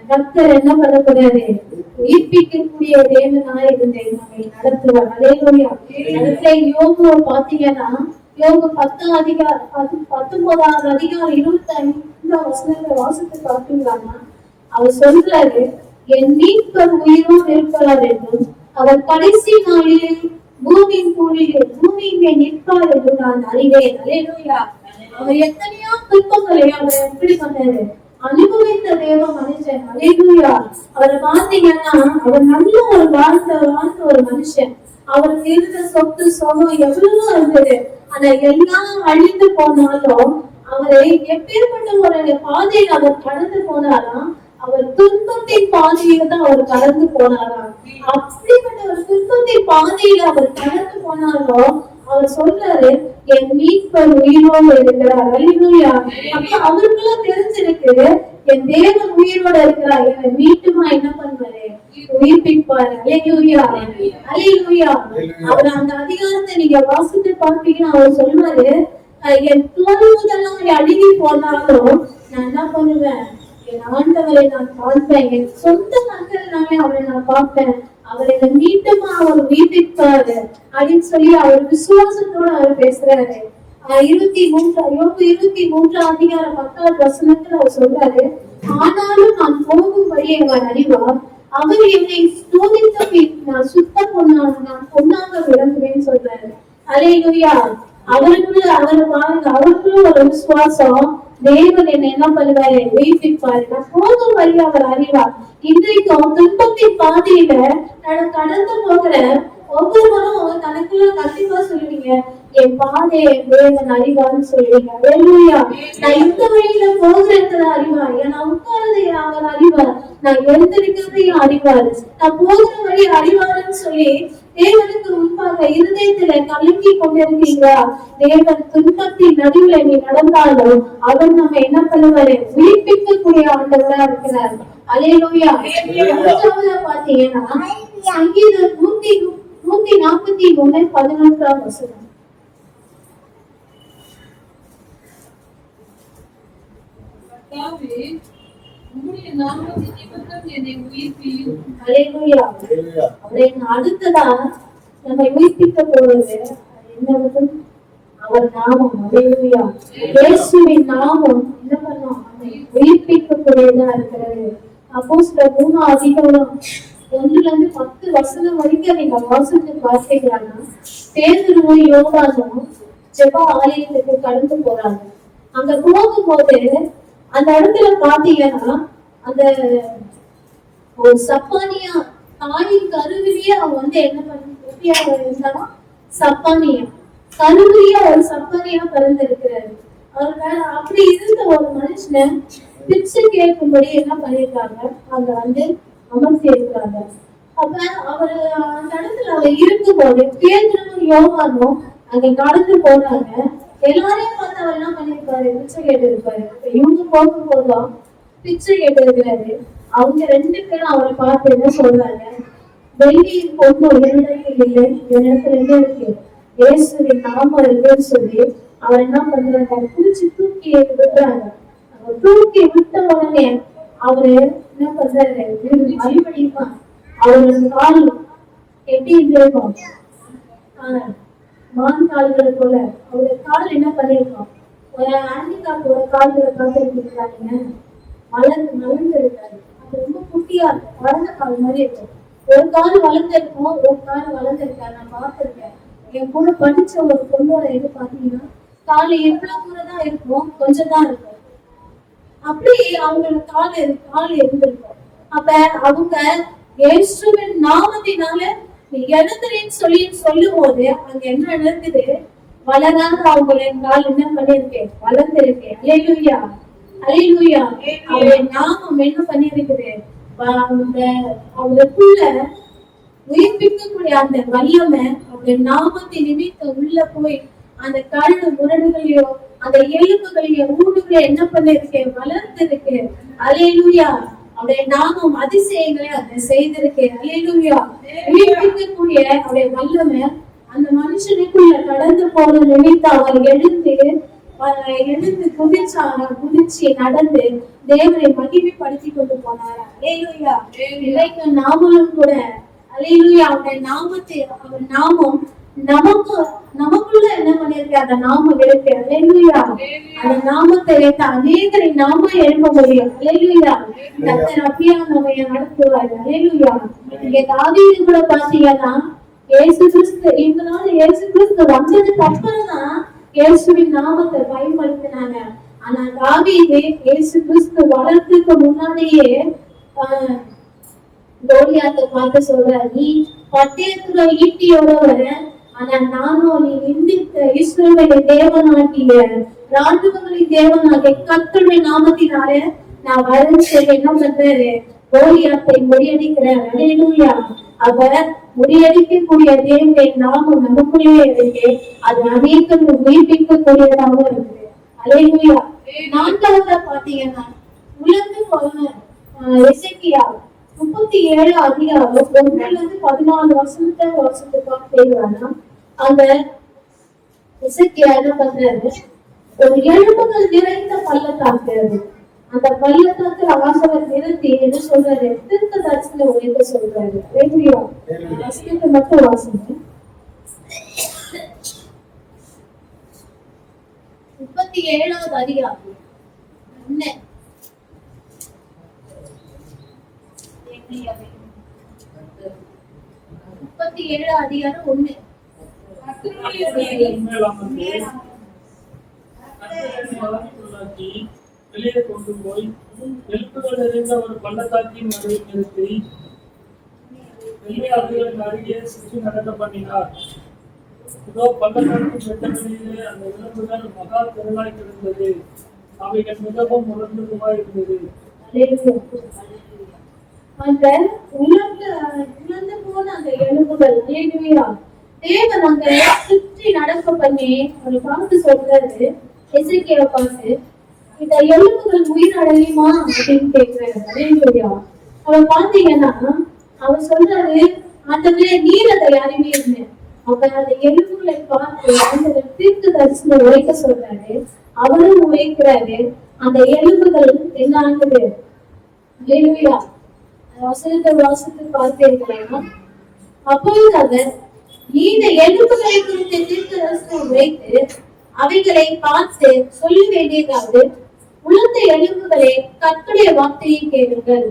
F: கர்த்தர் என்ன பண்ண கூடாது? உயிர்ப்பிக்கக்கூடிய தேவனாய் இருந்தேன் நம்மை நடத்துவார். அல்லேலூயா. அடுத்த யோபு பாத்தீங்கன்னா யோபு 19வது அதிகாரம் 25 வசனங்களை வாசித்து பார்த்தீங்கன்னா அவர் சொல்றாரு, என் மீட்பர் உயிரோடு இருக்கிறார் என்றும் அவர் கடைசி நாளில் பூமியின் மேல் நிற்பார் என்று நான் அறிவேன். அல்லேலூயா. அவர் எத்தனையோ துன்பங்களை அவர் எப்படி பண்ணாரு? அனுபவித்த தேவ மனுஷன். அல்லேலூயா. அவரை பாத்தீங்கன்னா அவர் நல்ல ஒரு வாழ்ந்த ஒரு மனுஷன். அவருக்கு இருந்த சொத்து சுகம் எவ்வளவோ இருந்தது. ஆனா எல்லாம் அழிந்து போனாலும் அவரை எப்பேற்பட்ட ஒரு பாதையில் அவர் கடந்து போனாராம், அவர் துன்பத்தின் பாதையில தான் அவர் கடந்து போனாராம். அப்படிப்பட்ட ஒரு துன்பத்தின் பாதையில அவர் கடந்து போனாரோ அவர் சொல்றாரு, என் மீட்பர் உயிரோடு இருக்கிறார். அல்லேலூயா. அப்ப அவருக்குள்ள தெரிஞ்சிருக்கு, என் தேவன் உயிரோட இருக்கிறார், என்னை மீட்டுமா என்ன பண்ணுவாரு, உயிர்ப்பிப்பாரு. அல்லேலூயா, அல்லேலூயா. அவர் அந்த அதிகாரத்தை நீங்க வாசித்து பார்ப்பீங்கன்னா அவர் சொல்றாரு, என் தோல்வதெல்லாம் அழுகி போனாலும் நான் என்ன பண்ணுவேன், என் ஆண்டவரை நான் பார்ப்பேன், என் சொந்த மக்கள்னாலே அவரை நான் பார்ப்பேன், அவரை மீட்டுமா அவர் உயிர்ப்பிப்பாரு அப்படின்னு சொல்லி அவர் விசுவாசத்தோட அவர் பேசுறாரு. 23 அதிகாரம் 10வது வசனத்துல அவர் சொல்றாரு, ஆனாலும் நான் போகும் வழி அவர் அறிவார், அவர் என்னை சோதித்த பின் நான் சுத்தம் நான் பொன்னாக விளங்குவேன்னு சொல்றாரு. அல்லேலூயா. அவருக்குள்ள அவர் பாருங்க, அவருக்குள்ள ஒரு விசுவாசம், தேவன் என்ன என்ன பண்ணுவாரு, உயிர்ப்பிப்பாரு, நான் போகும் வழி அவர் அறிவார். இன்றைக்கும் துன்பத்தின் பாதையில நான் கடந்து போகிற ஒவ்வொருவரும் அவங்க தனக்குள்ள கண்டிப்பா சொல்லுவீங்க, என் பாதையை தேவன் அறிவார்னு சொல்லுவீங்க. அல்லேலூயா. நான் இந்த வழியில போகிறத அறிவார், நான் உட்காரதை அவர் அறிவார், நான் எழுந்திருக்கிறதையும் அறிவார், நான் போகிற வழி அறிவாருன்னு சொல்லி தேவனுக்கு முன்பாக இருதயத்துல கலங்கி கொண்டிருக்கீங்களா? தேவன் துன்பத்தின் நடுவுல நீ நடந்தாலும் அவர் நம்ம என்ன பண்ணுவாரு, உயிர்ப்பிக்கக்கூடிய ஆண்டவரா இருக்கிறார். அல்லேலூயா. மூன்றாவதா பாத்தீங்கன்னா சங்கீதம் 143 11ஆம் வசனம். அடுத்ததா நம்மை உயிர்ப்பிக்க போறது என்ன? அவர் நாமம். அல்லேலூயா. இயேசுவின் நாமம் என்ன பண்ணும், உயிர்ப்பிக்கக்கூடியதா இருக்கிறது. அப்போஸ்தலர் 3 அதிகாரம் 1-10 வசனம் வரைக்கும் நீங்க வாசித்து பார்த்தீங்கன்னா, பேதுருவும் யோவானும் ஜெப ஆலயத்துக்கு கடந்து போறாங்க. அங்க போகும்போது அந்த இடத்துல பாத்தீங்கன்னா, அந்த ஒரு சப்பானியா தாயின் கருவிலேயே அவன் வந்து என்ன பண்ணி சப்பானியா கருவிலேயே ஒரு சப்பானியா பிறந்திருக்கிறாரு. அவர் வேற அப்படி இருந்த ஒரு மனுஷனை பிச்சை கேட்கும்படி என்ன பண்ணிருக்காங்க, அங்க வந்து அமர்த்தி இருக்கிறாங்க. அப்ப அவரு அந்த இடத்துல அவர் இருக்கும்போது பேதுருவும் யோவானும் அங்க கடந்து போனாங்க. எல்லாரையும் பார்த்து அவர் என்ன பண்ணிருப்பாரு, பிச்சை கேட்டு இருப்பாரு. இவங்க போகும் போதும் பிச்சை கேட்டு இருக்கிறாரு. அவங்க 2 பேரும் அவரை பார்த்து என்ன சொல்றாங்க, வெள்ளி பொண்ணு என்னிடத்தில் இல்லை, என்னிடத்துல என்ன இருக்கு, இயேசுவின் நாமம் இருக்குன்னு சொல்லி அவர் என்ன பண்றாங்க, குளிச்சு தூக்கி விடுறாங்க. அவர் தூக்கி விட்ட உடனே அவரு என்ன பண்றாரு, மறுபடியும் அவரோட கால் எப்படி இருக்கும், மான் கால்களை போல அவருடைய கால் என்ன பண்ணிருக்கோம், ஒரு ஹேண்டிகாப்போட கால்களை பார்த்துருக்கீங்க, மலர்ந்து இருக்காரு. அது ரொம்ப குட்டியா இருக்கும், வளர்ந்த கால் மாதிரி இருக்கும். ஒரு கால் வளர்ந்துருக்கும், ஒரு கால் வளர்ந்துருக்காரு. நான் பார்த்திருக்கேன். என் கூட படிச்ச ஒரு பொண்ணோட இது பாத்தீங்கன்னா கால் எவ்வளவு தூரம் தான் இருக்கும், கொஞ்சம் தான் இருக்கும். அப்படி அவங்களுக்கு கால் இருந்திருக்கும். அப்ப அவங்க இயேசுவின் நாமத்தினால எழுந்துறேன்னு சொல்லும் போது அங்க என்ன நடக்குது, வளராத அவங்களின் கால் என்ன பண்ணிருக்கேன், வளர்ந்திருக்கேன். அல்லேலூயா, அல்லேலூயா. அவருடைய நாமம் என்ன பண்ணிருக்குது, அவங்களுக்குள்ள உயிர்ப்பிக்கக்கூடிய அந்த வல்லமை அவருடைய நாமத்தை நிமித்த உள்ள போய் அந்த கழுது முரடுகளையோ அந்த எலும்புகளையோ ஊடுகளை என்ன பண்ணிருக்கேன், வளர்ந்திருக்கு. அல்லேலூயா. அவருடைய நாமம் அதிசயங்களை அதை செய்திருக்கு. அல்லேலூயா. உயிர்ப்பிக்கக்கூடிய அவருடைய வல்லமை அந்த மனுஷனுக்குள்ள கடந்து போன நிமித்த அவர் எழுந்து குதிச்சு நடந்து தேவனை மகிமைப்படுத்தி கொண்டு போனார். அல்லேலூயா. இன்றைக்கு நாமளும் கூட அல்லேலூயா அவருடைய நாமத்தை, அவர் நாமம் நமக்குள்ள என்ன பண்ணிருக்கு, அந்த நாமம் இருக்கு. அல்லேலூயா. அந்த நாமத்தை வைத்து அநேகரை நாம எழுப்ப முடியும். அல்லேலூயா. கர்த்தர் அப்படியே நம்ம நடத்துவார். அல்லேலூயா. இங்க தாவீது கூட பாத்தீங்கன்னா இயேசு கிறிஸ்து, இதனால இயேசு கிறிஸ்து வந்ததுக்கு அப்புறம் தான் இயேசுவின் நாமத்தை பயன்படுத்தினாங்க. ஆனா தாவீது இயேசு கிறிஸ்து வளர்றதுக்கு முன்னாடியே கோலியாத்தை பார்த்து சொல்ற, நீ பட்டயத்துல ஈட்டியோட வர ஆனா நானும் நீ நிந்தித்த இஸ்ரவேலின் தேவனாகிய ராஜ்யங்களின் தேவனாகிய கர்த்தருடைய நாமத்தினாலே நான் வரைஞ்சு என்ன பண்றாரு, கோலியாத்தை முறியடிக்கிறார். அல்லேலூயா. அவர் முறியடிக்கக்கூடிய தேவனுடைய நாமம் நமக்குள்ளே இருக்கு. அது அநேகம் உயிர்ப்பிக்கக்கூடியதாகவும் இருக்குது. அல்லேலூயா. நான்காவதா பாத்தீங்கன்னா உலர்ந்து போன எசேக்கியா 37 அதிகாரம் 1-14 வருஷத்துக்கு பார்த்து அந்த எசேக்கியா என்ன பண்றாரு, ஒரு எலும்புகள் நிறைந்த பள்ளத்தாக்கு. அந்த பள்ளத்தாக்குல ஆண்டவர் நிறுத்தி என்ன சொல்றாரு, தீர்க்க தரிசனம் உயர்த்த சொல்றாரு. வசனத்தை மட்டும் வாசிங்க. 37வது அதிகாரம் 37 அதிகாரம் 1.
C: வெளியே கொண்டு போய் எலும்புகள் நிறைந்த ஒரு பள்ளத்தாக்கின் நடுவே நிறுத்தி வெள்ளையாடுகளுக்கு அருகே சுற்றி நடக்க பண்ணினார். இதோ பள்ளத்தாக்கு வெட்டவெளியிலே அந்த எலும்புகள் மகா திரளாய் கிடந்தது. அவைகள் மிகவும் உலர்ந்ததுமாய் இருந்தது.
F: அந்த உலர்ந்து போன அந்த எலும்புகள் தேவன் அங்க சுற்றி நடக்க பண்ணி ஒரு பார்த்து சொல்றாரு, எசேக்கியாவை பார்த்து, இந்த எலும்புகள் உயிர் அடையுமா அப்படின்னு கேட்கிறாரு. அவன் பாத்தீங்கன்னா அவன் சொல்றாரு, அந்த நீரத்தை அறிவியல் அவர் அந்த எலும்புகளை பார்த்து அந்த தீர்க்க தரிசனம் உழைக்க சொல்றாரு. அவரும் உழைக்கிறாரு. அந்த எலும்புகள் என்ன ஆகுது? அல்லேலூயா. வசனத்தை வாசித்து பார்த்தீர்களா? அப்பொழுது அவர் இந்த எலும்புகளை குறித்து தீர்க்க தரிசனம் உழைத்து அவைகளை பார்த்து சொல்ல வேண்டியதாவது, உலர்ந்த எலும்புகளே கர்த்தருடைய வார்த்தையை கேளுங்கள்.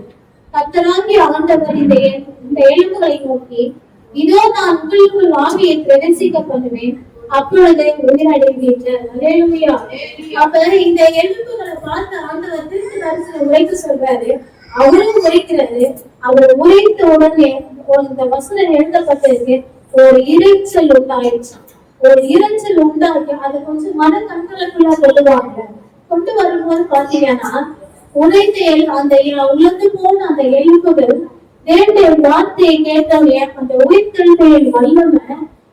F: கர்த்தராகிய ஆண்டவர் இந்த எலும்புகளை நோக்கி, இதோ நான் உங்களுக்குள் ஆவியை பிரவேசிக்க பண்ணுவேன், அப்பொழுது உயிரடைவீர்கள். அல்லேலூயா. அப்ப இந்த எலும்புகளை பார்த்து ஆண்டவர் தீர்க்க தரிசனம் உரைக்க சொல்றாரு. அவரும் உரைக்கிறாரு. அவர் உரைத்த உடனே இந்த வசனம் எழுதப்பட்டிருக்கு, ஒரு இறைச்சல் உண்டாயிடுச்சு. ஒரு இறைச்சல் உண்டாக்கி அதை கொஞ்சம் மன கண்களுக்குள்ள கொண்டு வரும்போது பாத்தீங்கன்னா உரைத்த அந்த உலர்ந்து போன அந்த எலும்புகள் தேவனுடைய வார்த்தையை கேட்டவங்க அந்த உயிர்த்தெழுமையின் வல்லமை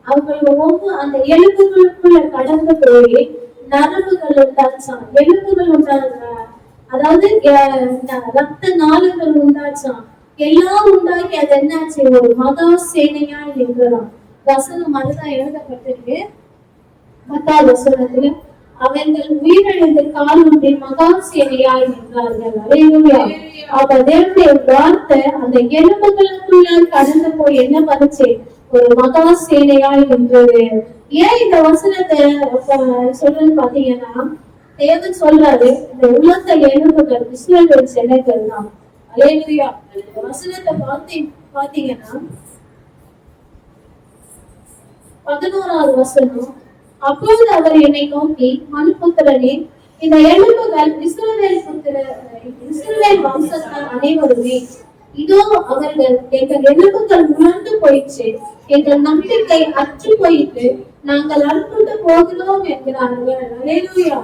F: அவங்களுக்கு அந்த எலும்புகளுக்குள்ள கடந்து போய் நரம்புகள் உண்டாச்சான், எலும்புகள் உண்டாச்சான், அதாவது ரத்த நாளங்கள் உண்டாச்சான், எல்லாம் உண்டாக்கி அது என்னாச்சு, ஒரு மகா சேனையா நின்றான். வசனம் அதுதான் எழுதப்பட்டிருக்கு. 10வது வசனத்துல அவர்கள் உயிரிழந்து காலூன்றி மகா சேனையாய் நின்றார்கள். அல்லேலூயா. அப்ப தேவனுடைய வார்த்தை அந்த எலும்புகளுக்குள்ள கடந்து போய் என்ன பண்ணுச்சு, ஒரு மகா சேனையாய் நின்றது. ஏன் இந்த வசனத்தை சொல்றேன்னு பாத்தீங்கன்னா, தேவன் சொல்றாரு இந்த உலர்ந்த எலும்புகள் இஸ்ரவேல் ஜனங்கள் தான். அல்லேலூயா. வசனத்தை பாத்தீங்கன்னா 11வது வசனம், அப்பொழுது அவர் என்னை நோக்கி, மனுபுத்திரனே, இந்த எலும்புகள் இஸ்ரவேல் வம்சத்தார் அனைவருமே, இதோ அவர்கள் எங்கள் எலும்புகள் உணர்ந்து போயிடுச்சு, எங்கள் நம்பிக்கை அற்று போயிட்டு நாங்கள் அற்புட்டு போகிறோம் என்கிறார்கள். அல்லேலூயா.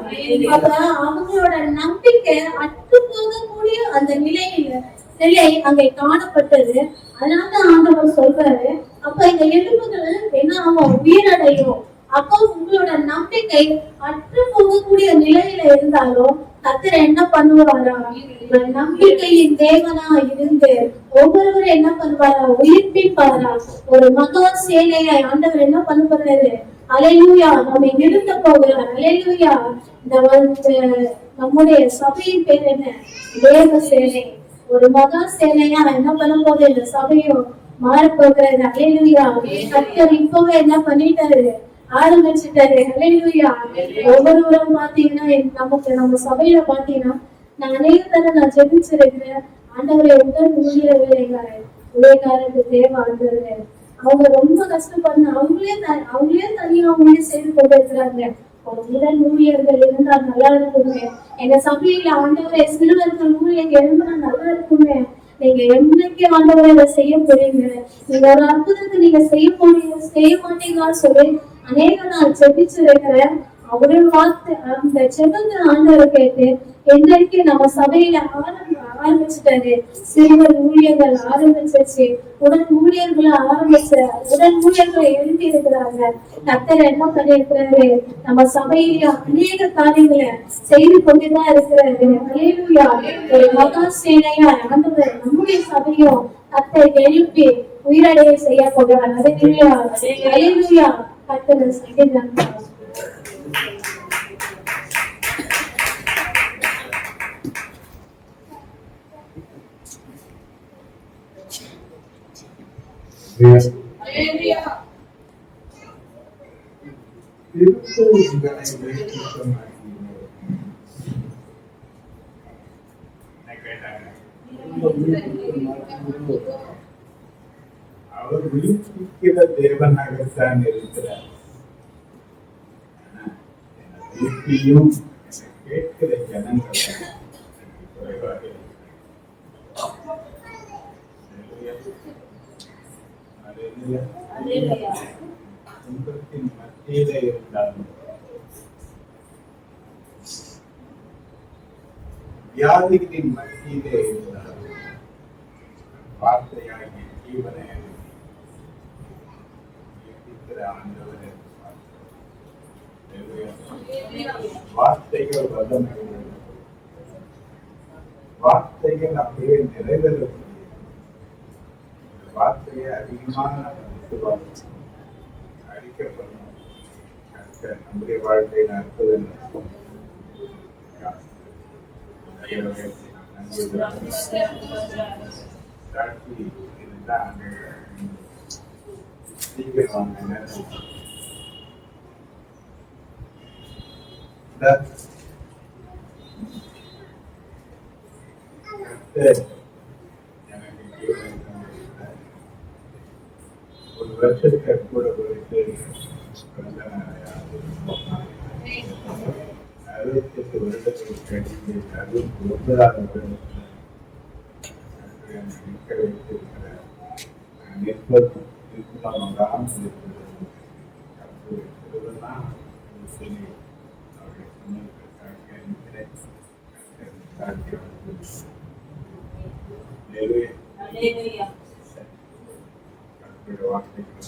F: அப்ப அவங்களோட நம்பிக்கை அற்று போகக்கூடிய அந்த நிலை அங்கே காணப்பட்டது. அதனால ஆண்டவர் சொல்றாரு, அப்ப இந்த எலும்புகள் என்ன ஆகும், உயிரடையும். அப்போ உங்களோட நம்பிக்கை அற்று போகக்கூடிய நிலையில இருந்தாலும் கர்த்தர் என்ன பண்ணுவாரா, நம்பிக்கையின் தேவனா இருந்து ஒவ்வொருவரும் என்ன பண்ணுவாரா, உயிர்ப்பிப்பாரா. ஒரு மகா சேனையை ஆண்டவர் என்ன பண்ண போறாரு. அல்லேலூயா. நம்ம நிறுத்த போகிறார். அல்லேலூயா. நம்முடைய சபையின் பேர் என்ன, தேவ சேனை. ஒரு மகா சேனையா என்ன பண்ண போது இந்த சபையும் மாறப்போகிறது. அல்லேலூயா. கர்த்தர் இப்பவே என்ன பண்ணிட்டாரு, ஆரம்பிச்சுட்டாரு. அல்லேலூயா. ஒவ்வொருவரும் பாத்தீங்கன்னா நம்ம சபையில பாத்தீங்கன்னா நான் அநேக தடவை நான் ஜெபிச்சிருக்கிறேன். ஆண்டவரை உடல் ஊழியக்காரருக்கு தேவை ஆண்டவர். அவங்க ரொம்ப கஷ்டப்படணும். அவங்களே தனியா அவங்களே செய்து கொண்டு இருக்கிறாங்க. ஒரு உடல் ஊழியர்கள் இருந்தால் நல்லா இருக்குமே. எங்க சபையில ஆண்டவரை சிறுவர்கள் ஊழியர்கள் எழுந்தா நல்லா இருக்குமே. நீங்க என்னைக்கு ஆண்டவரை இதை செய்ய போறீங்க, நீங்க ஒரு அற்புதத்தை நீங்க செய்ய போறீங்க, செய்ய மாட்டீங்கன்னு சொல்லி அநேக நாள் செபிச்சிருக்கிறேன். அவருடைய வார்த்தை அந்த செபத்தை ஆண்டவர் கேட்டு இன்றைக்கு நம்ம சபையில ஆரம்பிச்சுட்டாரு. சிறுவர் ஊழியர்கள் ஆரம்பிச்சிருச்சு, உடன் ஊழியர்களை உடன் ஊழியர்களை எழுதி இருக்கிறாங்க. கர்த்தர் என்ன பண்ணிருக்கிறாரு, நம்ம சபையில அநேக காரியங்களை செய்து கொண்டுதான் இருக்கிறாரு. அல்லேலூயா. ஒரு மகா சேனையா ஆண்டவர் நம்முடைய சபையும் கர்த்தர் எழுப்பி உயிரடைய செய்ய போகிறார். அல்லேலூயா, அல்லேலூயா. கர்த்தர் செய்கிறார்.
E: அவர் விழிப்பிக்கிற தேவனாகத்தான் இருக்கிறார். விழிப்பியும் கேட்கிற ஜனங்கள் குறைவாக துன்பத்தின் மத்தியில இருந்தாலும், வியாதிகளின் மத்தியில இருந்தாலும் வார்த்தையாகிய ஜீவனை இருக்கிற ஆண்டவரை வார்த்தைகள் வல்லமை, வார்த்தைகள் அப்படியே நிறைவேறக்கூடிய வார்த்தையை அதிகமாக அழிக்கப்படணும். நம்முடைய வாழ்க்கையில் அற்புதம் சாட்சி இதுதான் சீக்கிரம் ஒரு வருஷத்துக்கு கூட போயிட்டு 68 வருடங்கள் கழித்து அதுவும் 9வது வருடத்தில் நிற்க வைத்திருக்கிற நிர்பந்தம் இருக்கிறதுதான் சரி. அவருடைய வார்த்தைகள்